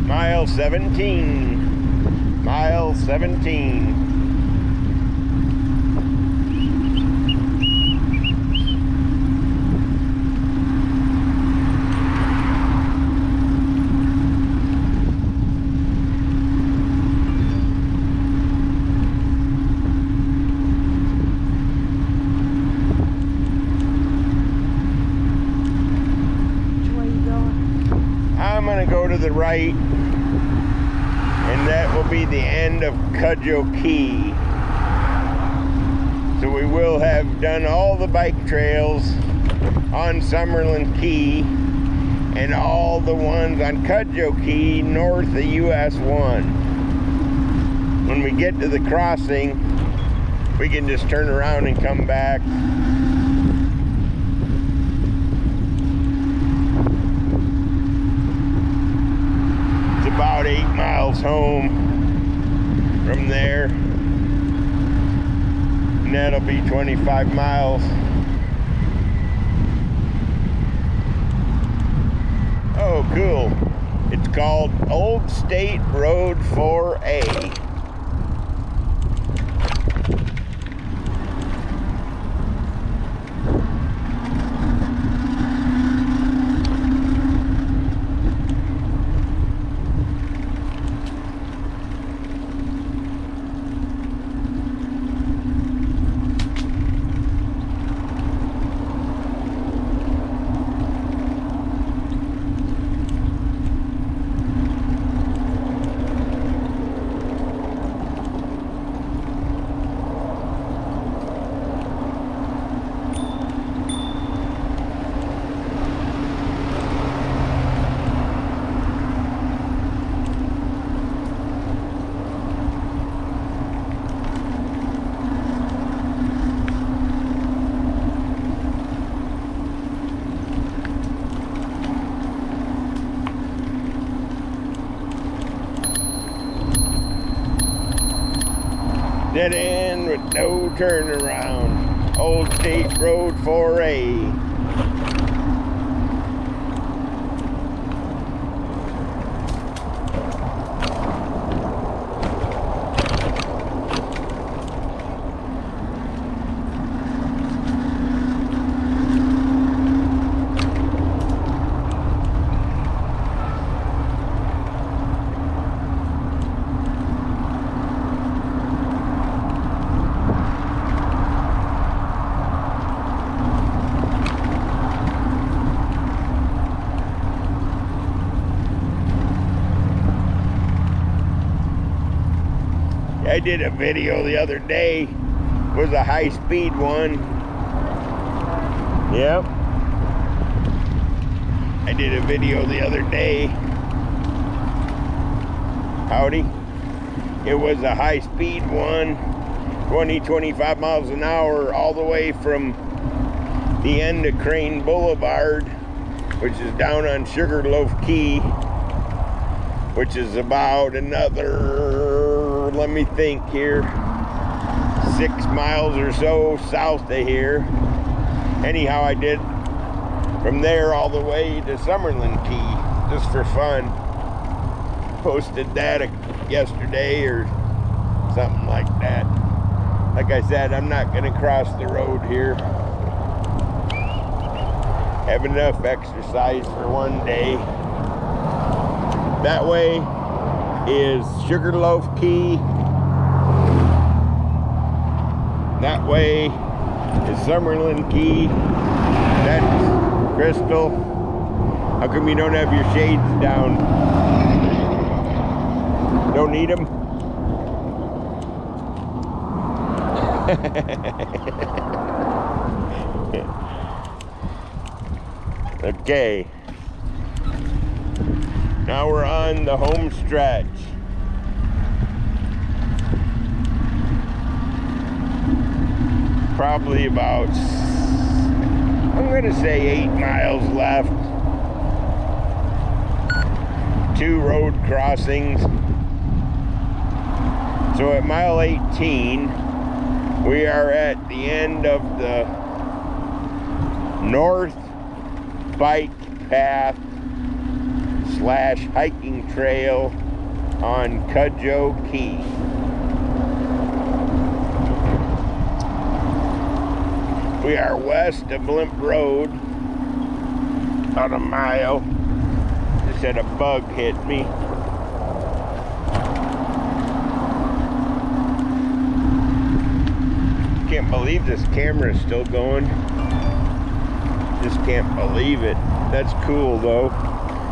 Mile 17. Mile 17. Which way you going? I'm gonna go to the right, and that will be the end of Cudjoe Key. So we will have done all the bike trails on Summerland Key and all the ones on Cudjoe Key north of US 1. When we get to the crossing, we can just turn around and come back. About 8 miles home from there, and that'll be 25 miles. Oh, cool. It's called Old State Road 4A. Dead end with no turnaround. Old State Road 4A. I did a video the other day. It was a high-speed one. Yep. I did a video the other day. Howdy. It was a high-speed one. 25 miles an hour all the way from the end of Crane Boulevard, which is down on Sugarloaf Key, which is about another, let me think here, 6 miles or so south of here. Anyhow, I did from there all the way to Summerland Key, just for fun. Posted that yesterday or something like that. Like I said, I'm not gonna cross the road here. Have enough exercise for one day. That way is Sugarloaf Key. That way is Summerland Key. That's Crystal. How come you don't have your shades down? Don't need them? Okay. Now we're on the home stretch. Probably about, I'm gonna say 8 miles left. 2 road crossings. So at mile 18, we are at the end of the north bike path / hiking trail on Cudjoe Key. We are west of Blimp Road, about a mile. Just had a bug hit me. Can't believe this camera is still going. Just can't believe it. That's cool though,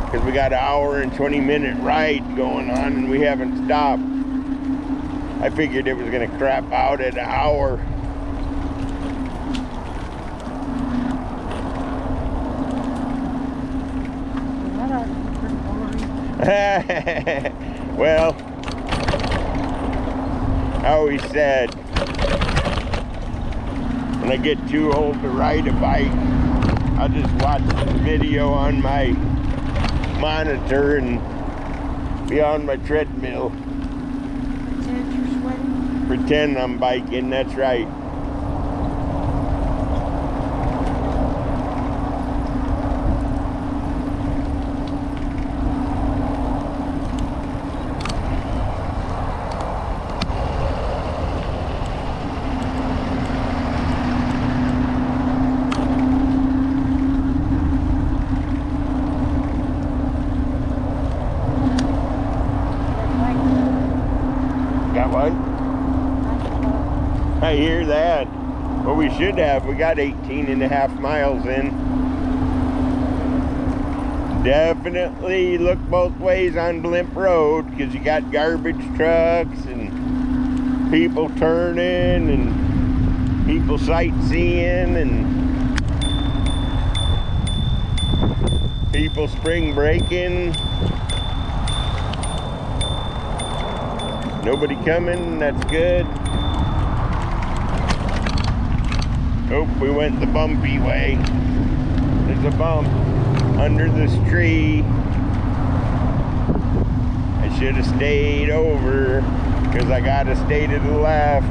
because we got an hour and 20-minute ride going on and we haven't stopped. I figured it was gonna crap out at an hour. Well, I always said, when I get too old to ride a bike, I'll just watch this video on my monitor and be on my treadmill. Pretend you're sweating? Pretend I'm biking, that's right. I hear that. Well, we should have. We got 18.5 miles in. Definitely look both ways on Blimp Road, because you got garbage trucks and people turning and people sightseeing and people spring breaking. Nobody coming, that's good. Oh, we went the bumpy way. There's a bump under this tree. I should have stayed over because I gotta stay to the left.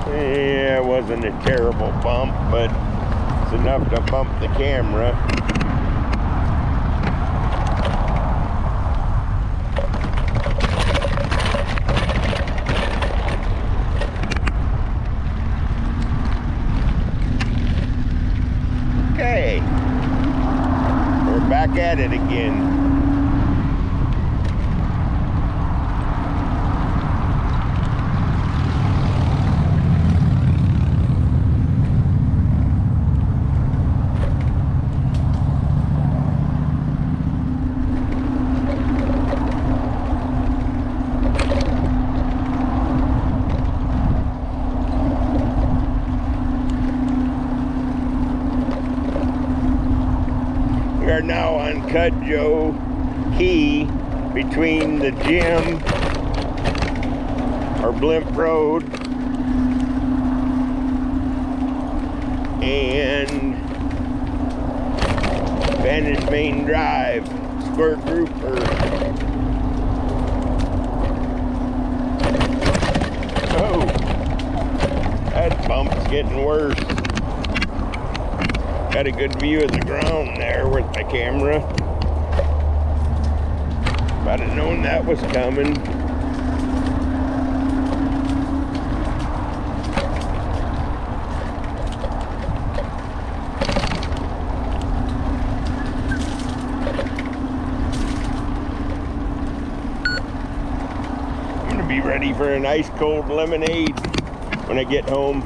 Yeah, it wasn't a terrible bump, but it's enough to bump the camera. Okay, we're back at it again. We are now on Cudjoe Key between the gym or Blimp Road and Vantage Main Drive, Square Grouper. Oh, that bump's getting worse. Got a good view of the ground there with my camera. If I'd have known that was coming. I'm gonna be ready for an ice cold lemonade when I get home.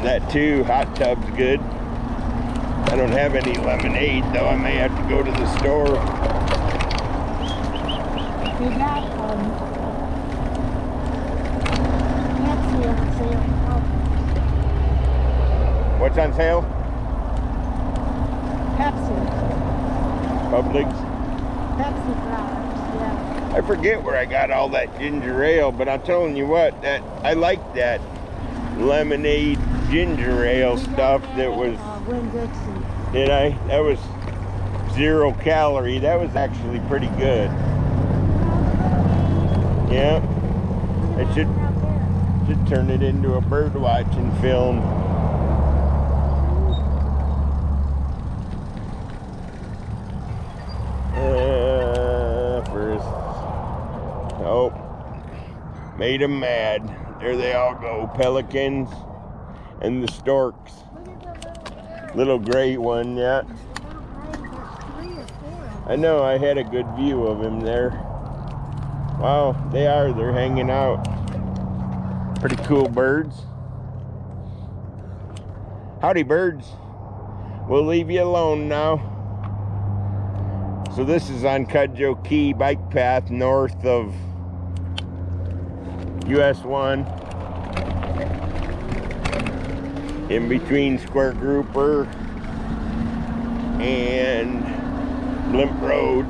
That too, hot tub's good. I don't have any lemonade though. I may have to go to the store. We got Pepsi on sale. What's on sale? Pepsi. Publix. Pepsi products, yeah. I forget where I got all that ginger ale, but I'm telling you what, that I like that lemonade ginger ale stuff that was. Winn-Dixie. Did I? That was 0 calorie. That was actually pretty good. Yeah. I should turn it into a bird watching film. First. Oh. Made them mad. There they all go. Pelicans and the storks. Little gray one, yeah. I know, I had a good view of him there. Wow, they're hanging out. Pretty cool birds. Howdy, birds. We'll leave you alone now. So this is on Cudjoe Key bike path north of US 1. In between Square Grouper and Blimp Road.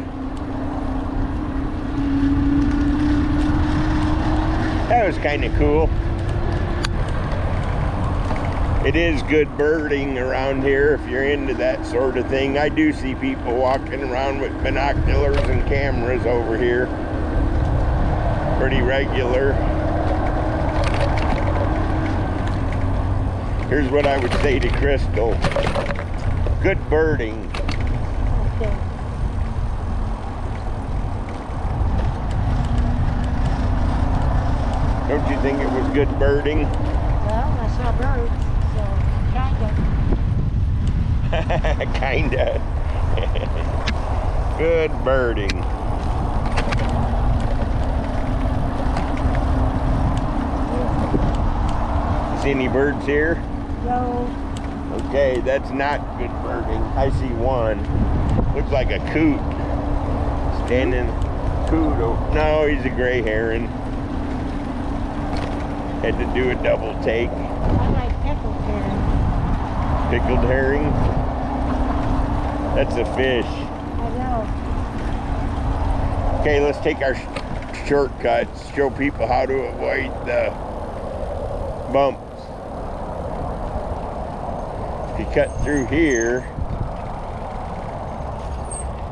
That was kind of cool. It is good birding around here if you're into that sort of thing. I do see people walking around with binoculars and cameras over here. Pretty regular. Here's what I would say to Crystal. Good birding. Okay. Don't you think it was good birding? Well, I saw birds, so kinda. Kinda. Good birding. See any birds here? No. Okay, that's not good birding. I see one. Looks like a coot. Standing. Coot. No, he's a gray heron. Had to do a double take. I like pickled herring. Pickled herring? That's a fish. I know. Okay, let's take our shortcuts. Show people how to avoid the bumps. If you cut through here,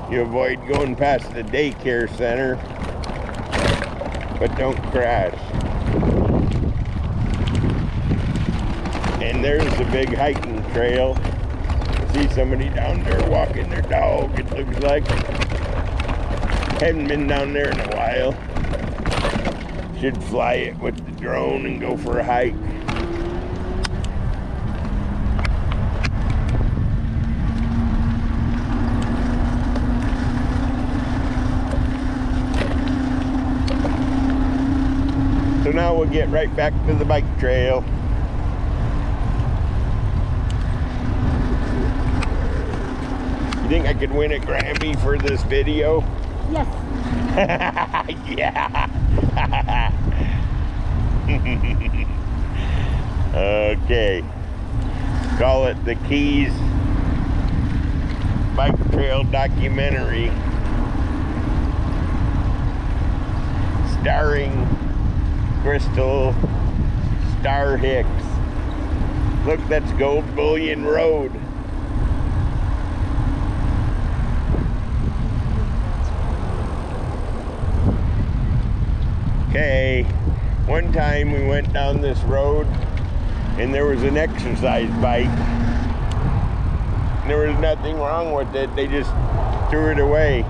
you avoid going past the daycare center, but don't crash. And there's the big hiking trail. I see somebody down there walking their dog, it looks like. Haven't been down there in a while. Should fly it with the drone and go for a hike. So now we'll get right back to the bike trail. You think I could win a Grammy for this video? Yes. Yeah. Okay. Call it the Keys Trail documentary starring Crystal Star Hicks. Look, that's Gold Bullion Road. Okay, one time we went down this road and there was an exercise bike. There was nothing wrong with it. They just threw it away.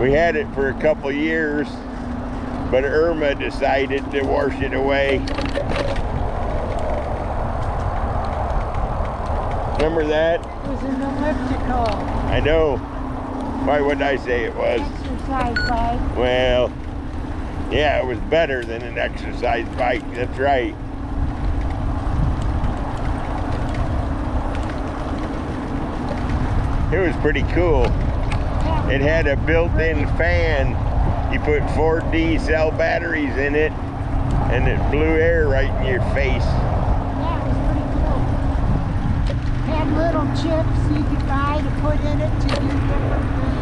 We had it for a couple years, but Irma decided to wash it away. Remember that? It was an elliptical I know. Why would I say it was? exercise bike. Well, yeah, it was better than an exercise bike. That's right. It was pretty cool. It had a built-in fan. You put 4D cell batteries in it, and it blew air right in your face. Yeah, it was pretty cool. Had little chips you could buy to put in it to do different things.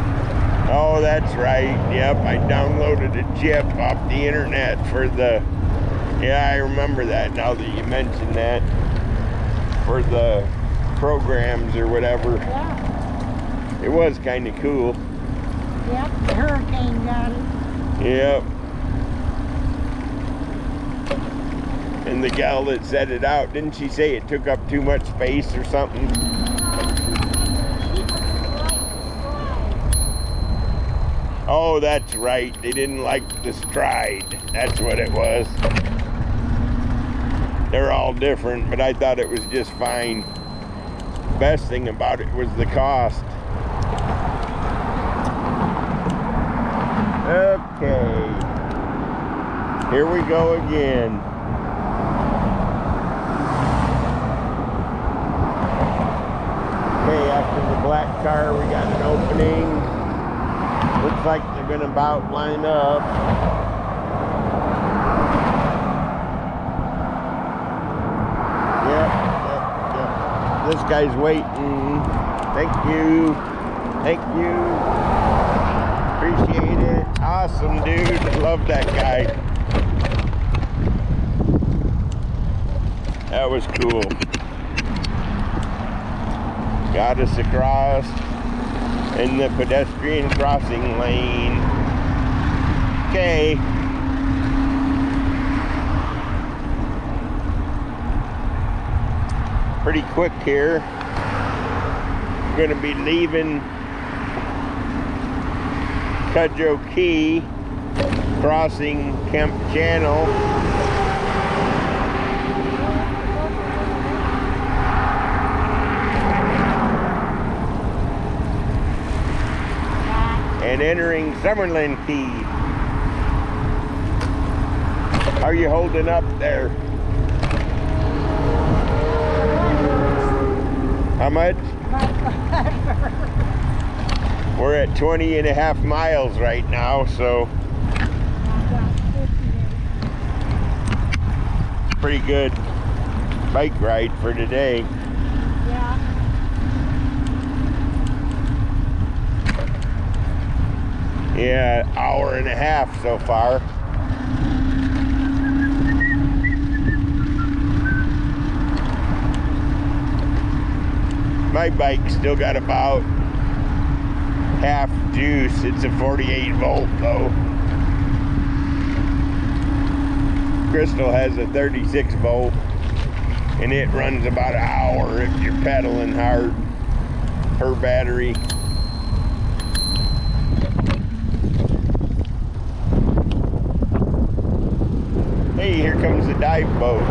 Oh, that's right. Yep, I downloaded a chip off the internet for the... Yeah, I remember that now that you mentioned that. For the programs or whatever. Yeah. It was kind of cool. Yep, the hurricane got it. Yep. And the gal that set it out, didn't she say it took up too much space or something? Oh, that's right. They didn't like the stride. That's what it was. They're all different, but I thought it was just fine. Best thing about it was the cost. Okay. Here we go again. Okay, after the black car, we got an opening. Looks like they're gonna about line up. Yep. This guy's waiting. Thank you. Thank you. Appreciate it. Awesome, dude. Love that guy. That was cool. Got us across in the pedestrian crossing lane. Okay. Pretty quick here. We're going to be leaving Cudjoe Key, crossing Kemp Channel. And entering Summerland Key. How are you holding up there? How much? We're at 20 and a half miles right now, so pretty good bike ride for today. Yeah. Yeah, hour and a half so far. My bike still got about half juice. It's a 48 volt though. Crystal has a 36 volt and it runs about an hour if you're pedaling hard. Her battery. Hey, here comes the dive boat.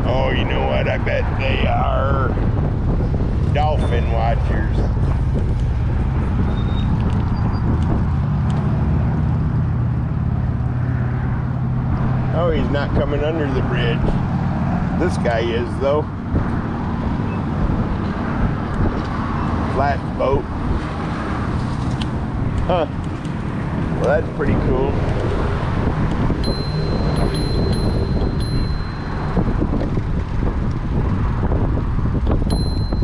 Oh, you know what? I bet they are dolphin watchers. Oh, he's not coming under the bridge. This guy is, though. flat boat. Huh. Well, that's pretty cool.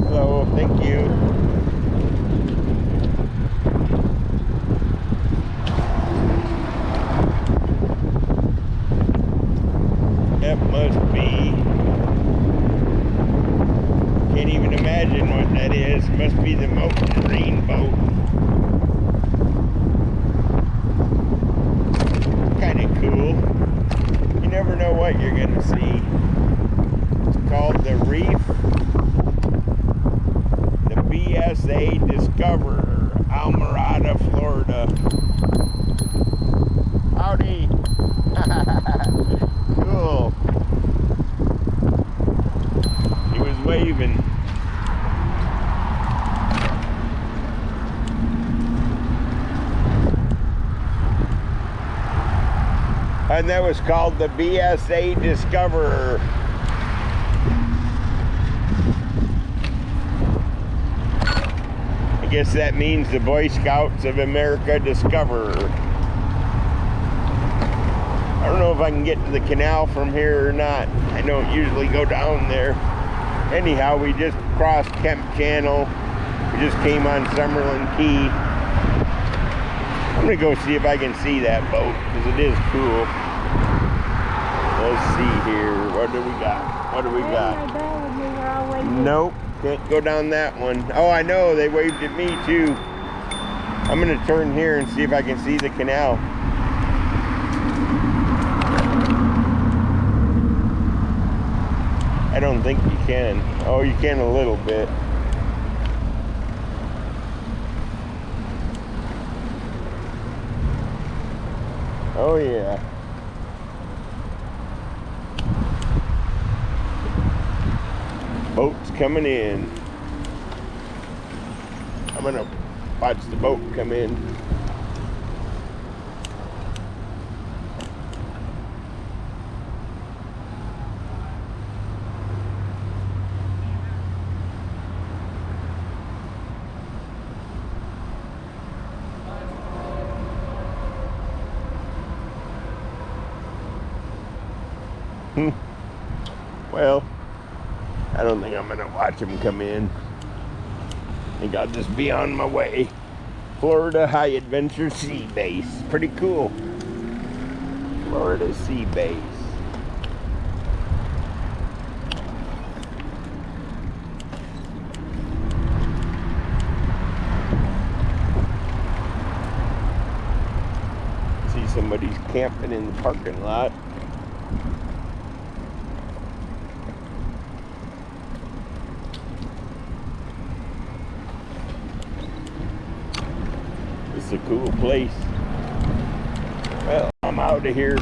Hello, thank you. That must be, can't even imagine what that is. Must be the marine boat. Kind of cool. You never know what you're gonna see. It's called the Reef. The BSA Discoverer, Almirada, Florida. Howdy. Cool. He was waving. And that was called the BSA Discoverer. I guess that means the Boy Scouts of America Discoverer. I don't know if I can get to the canal from here or not. I don't usually go down there. Anyhow, we just crossed Kemp Channel. We just came on Summerland Key. I'm gonna go see if I can see that boat, because it is cool. Let's see here. What do we got? What do we got? Nope, can't go down that one. Oh, I know, they waved at me too. I'm gonna turn here and see if I can see the canal. I don't think you can. Oh, you can a little bit. Oh yeah. Boat's coming in. I'm gonna watch the boat come in. Well, I don't think I'm gonna watch them come in. I think I'll just be on my way. Florida High Adventure Sea Base. Pretty cool. Florida Sea Base. See somebody's camping in the parking lot. It's a cool place. Well, I'm out of here.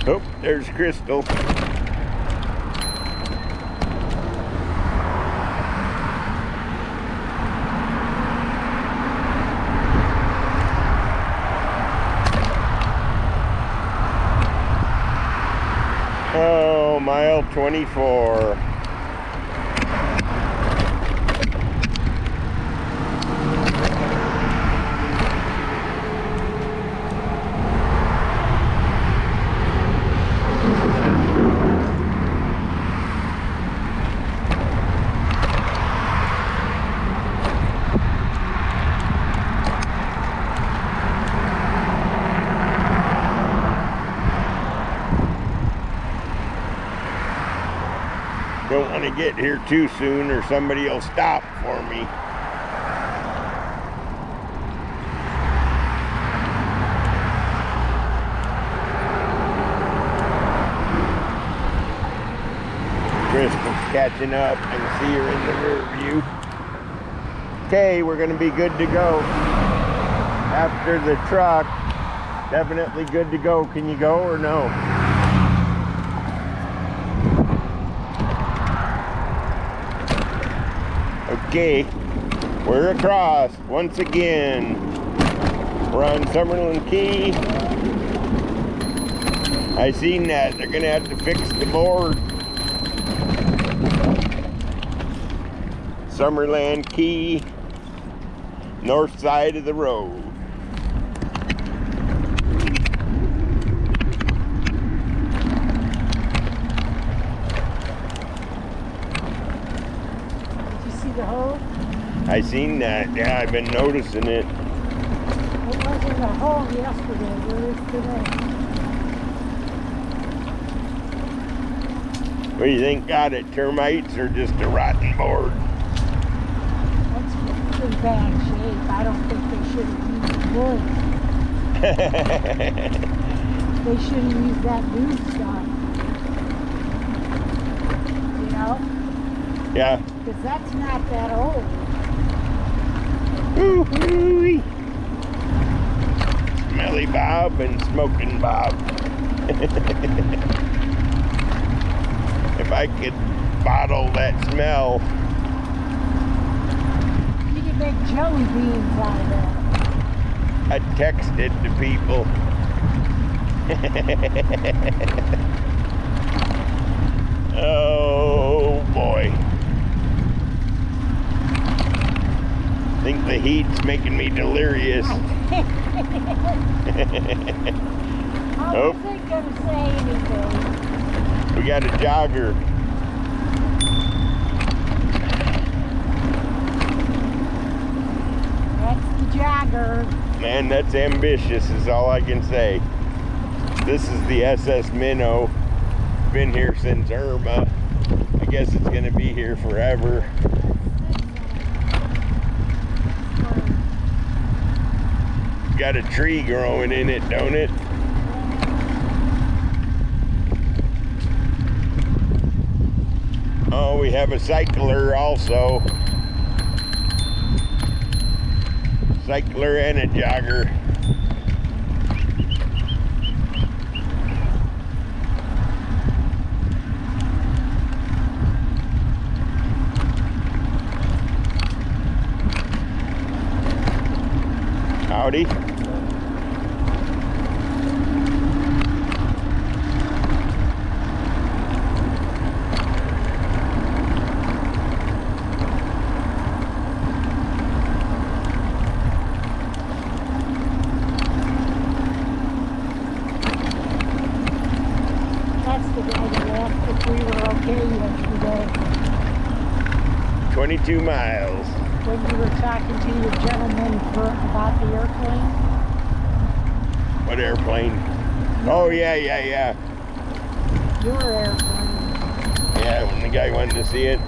Oh, there's Crystal. Oh, mile 24. Don't want to get here too soon or somebody will stop for me. Crystal's catching up. I can see her in the rear view. Okay, we're going to be good to go. After the truck, definitely good to go. Can you go or no? Okay, we're across once again. We're on Summerland Key. I seen that. They're gonna have to fix the board. Summerland Key, north side of the road. Did you see the hole? I seen that. Yeah, I've been noticing it. It wasn't a hole yesterday. Where is today? What do you think got it? Termites or just a rotten board? That's in bad shape. I don't think they should have used wood. They should have used that new stuff. You know? Yeah. Because that's not that old. Woo-hoo-wee. Smelly Bob and Smoking Bob. If I could bottle that smell. You can make jelly beans out of that. I texted to people. Oh boy. I think the heat's making me delirious. I Oh. wasn't going to say anything. We got a jogger. That's the jogger. Man, that's ambitious is all I can say. This is the SS Minnow. Been here since Irma. I guess it's gonna be here forever. Got a tree growing in it, don't it? Oh, we have a cycler also. Cycler and a jogger. Howdy. That's the guy that asked if we were okay yesterday 22 miles. when you were talking to the gentleman about the airplane. What airplane? Oh, yeah. Your airplane. Yeah, when the guy wanted to see it.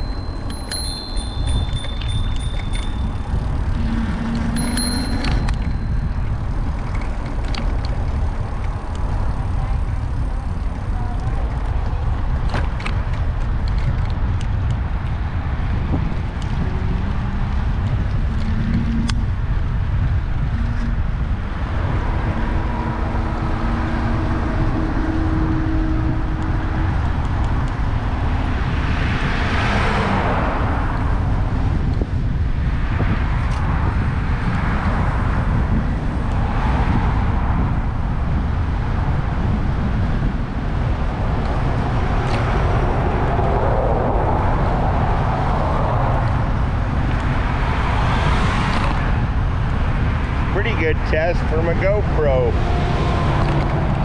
Pretty good test from a GoPro.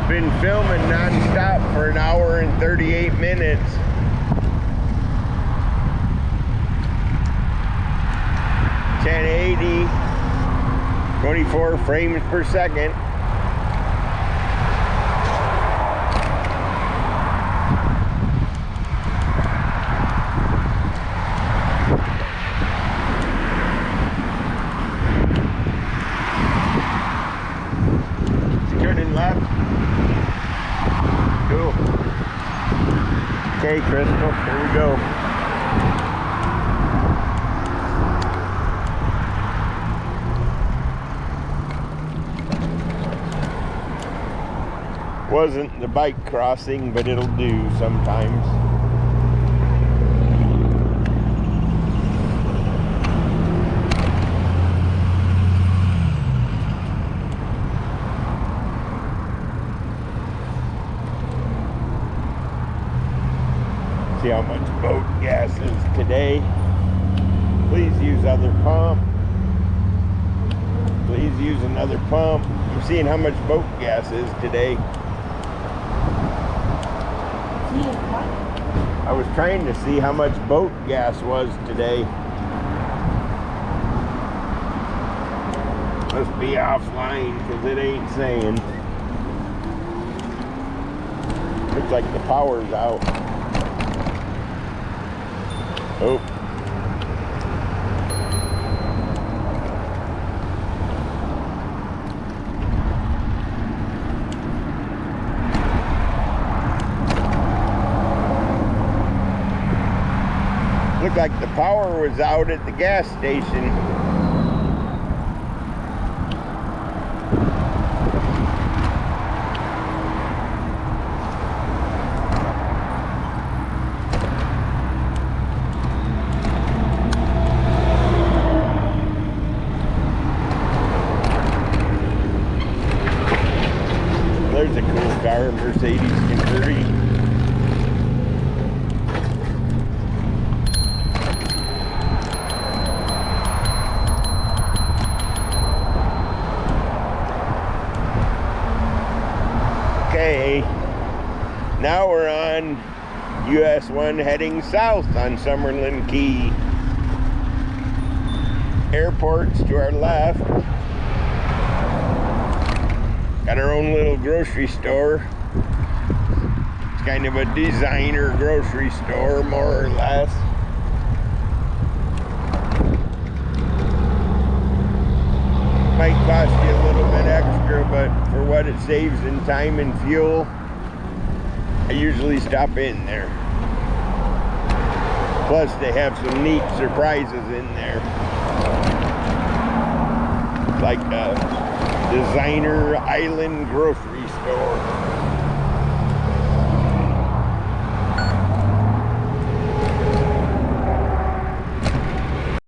Been filming non-stop for an hour and 38 minutes. $1080, 24 frames per second. Turning left. Cool. Okay, Crystal, here we go. Wasn't the bike crossing, but it'll do sometimes. See how much boat gas is today. Please use other pump. Please use another pump. I'm seeing how much boat gas is today. I was trying to see how much boat gas was today. Must be offline because it ain't saying. Looks like the power's out. Oh. Looked like the power was out at the gas station. There's a cool car, Mercedes converting. Okay, now we're on US 1 heading south on Summerland Key. Airport's to our left. Got our own little grocery store. It's kind of a designer grocery store, more or less. Might cost you a little bit extra, but for what it saves in time and fuel, I usually stop in there. Plus, they have some neat surprises in there. Like a designer island grocery store.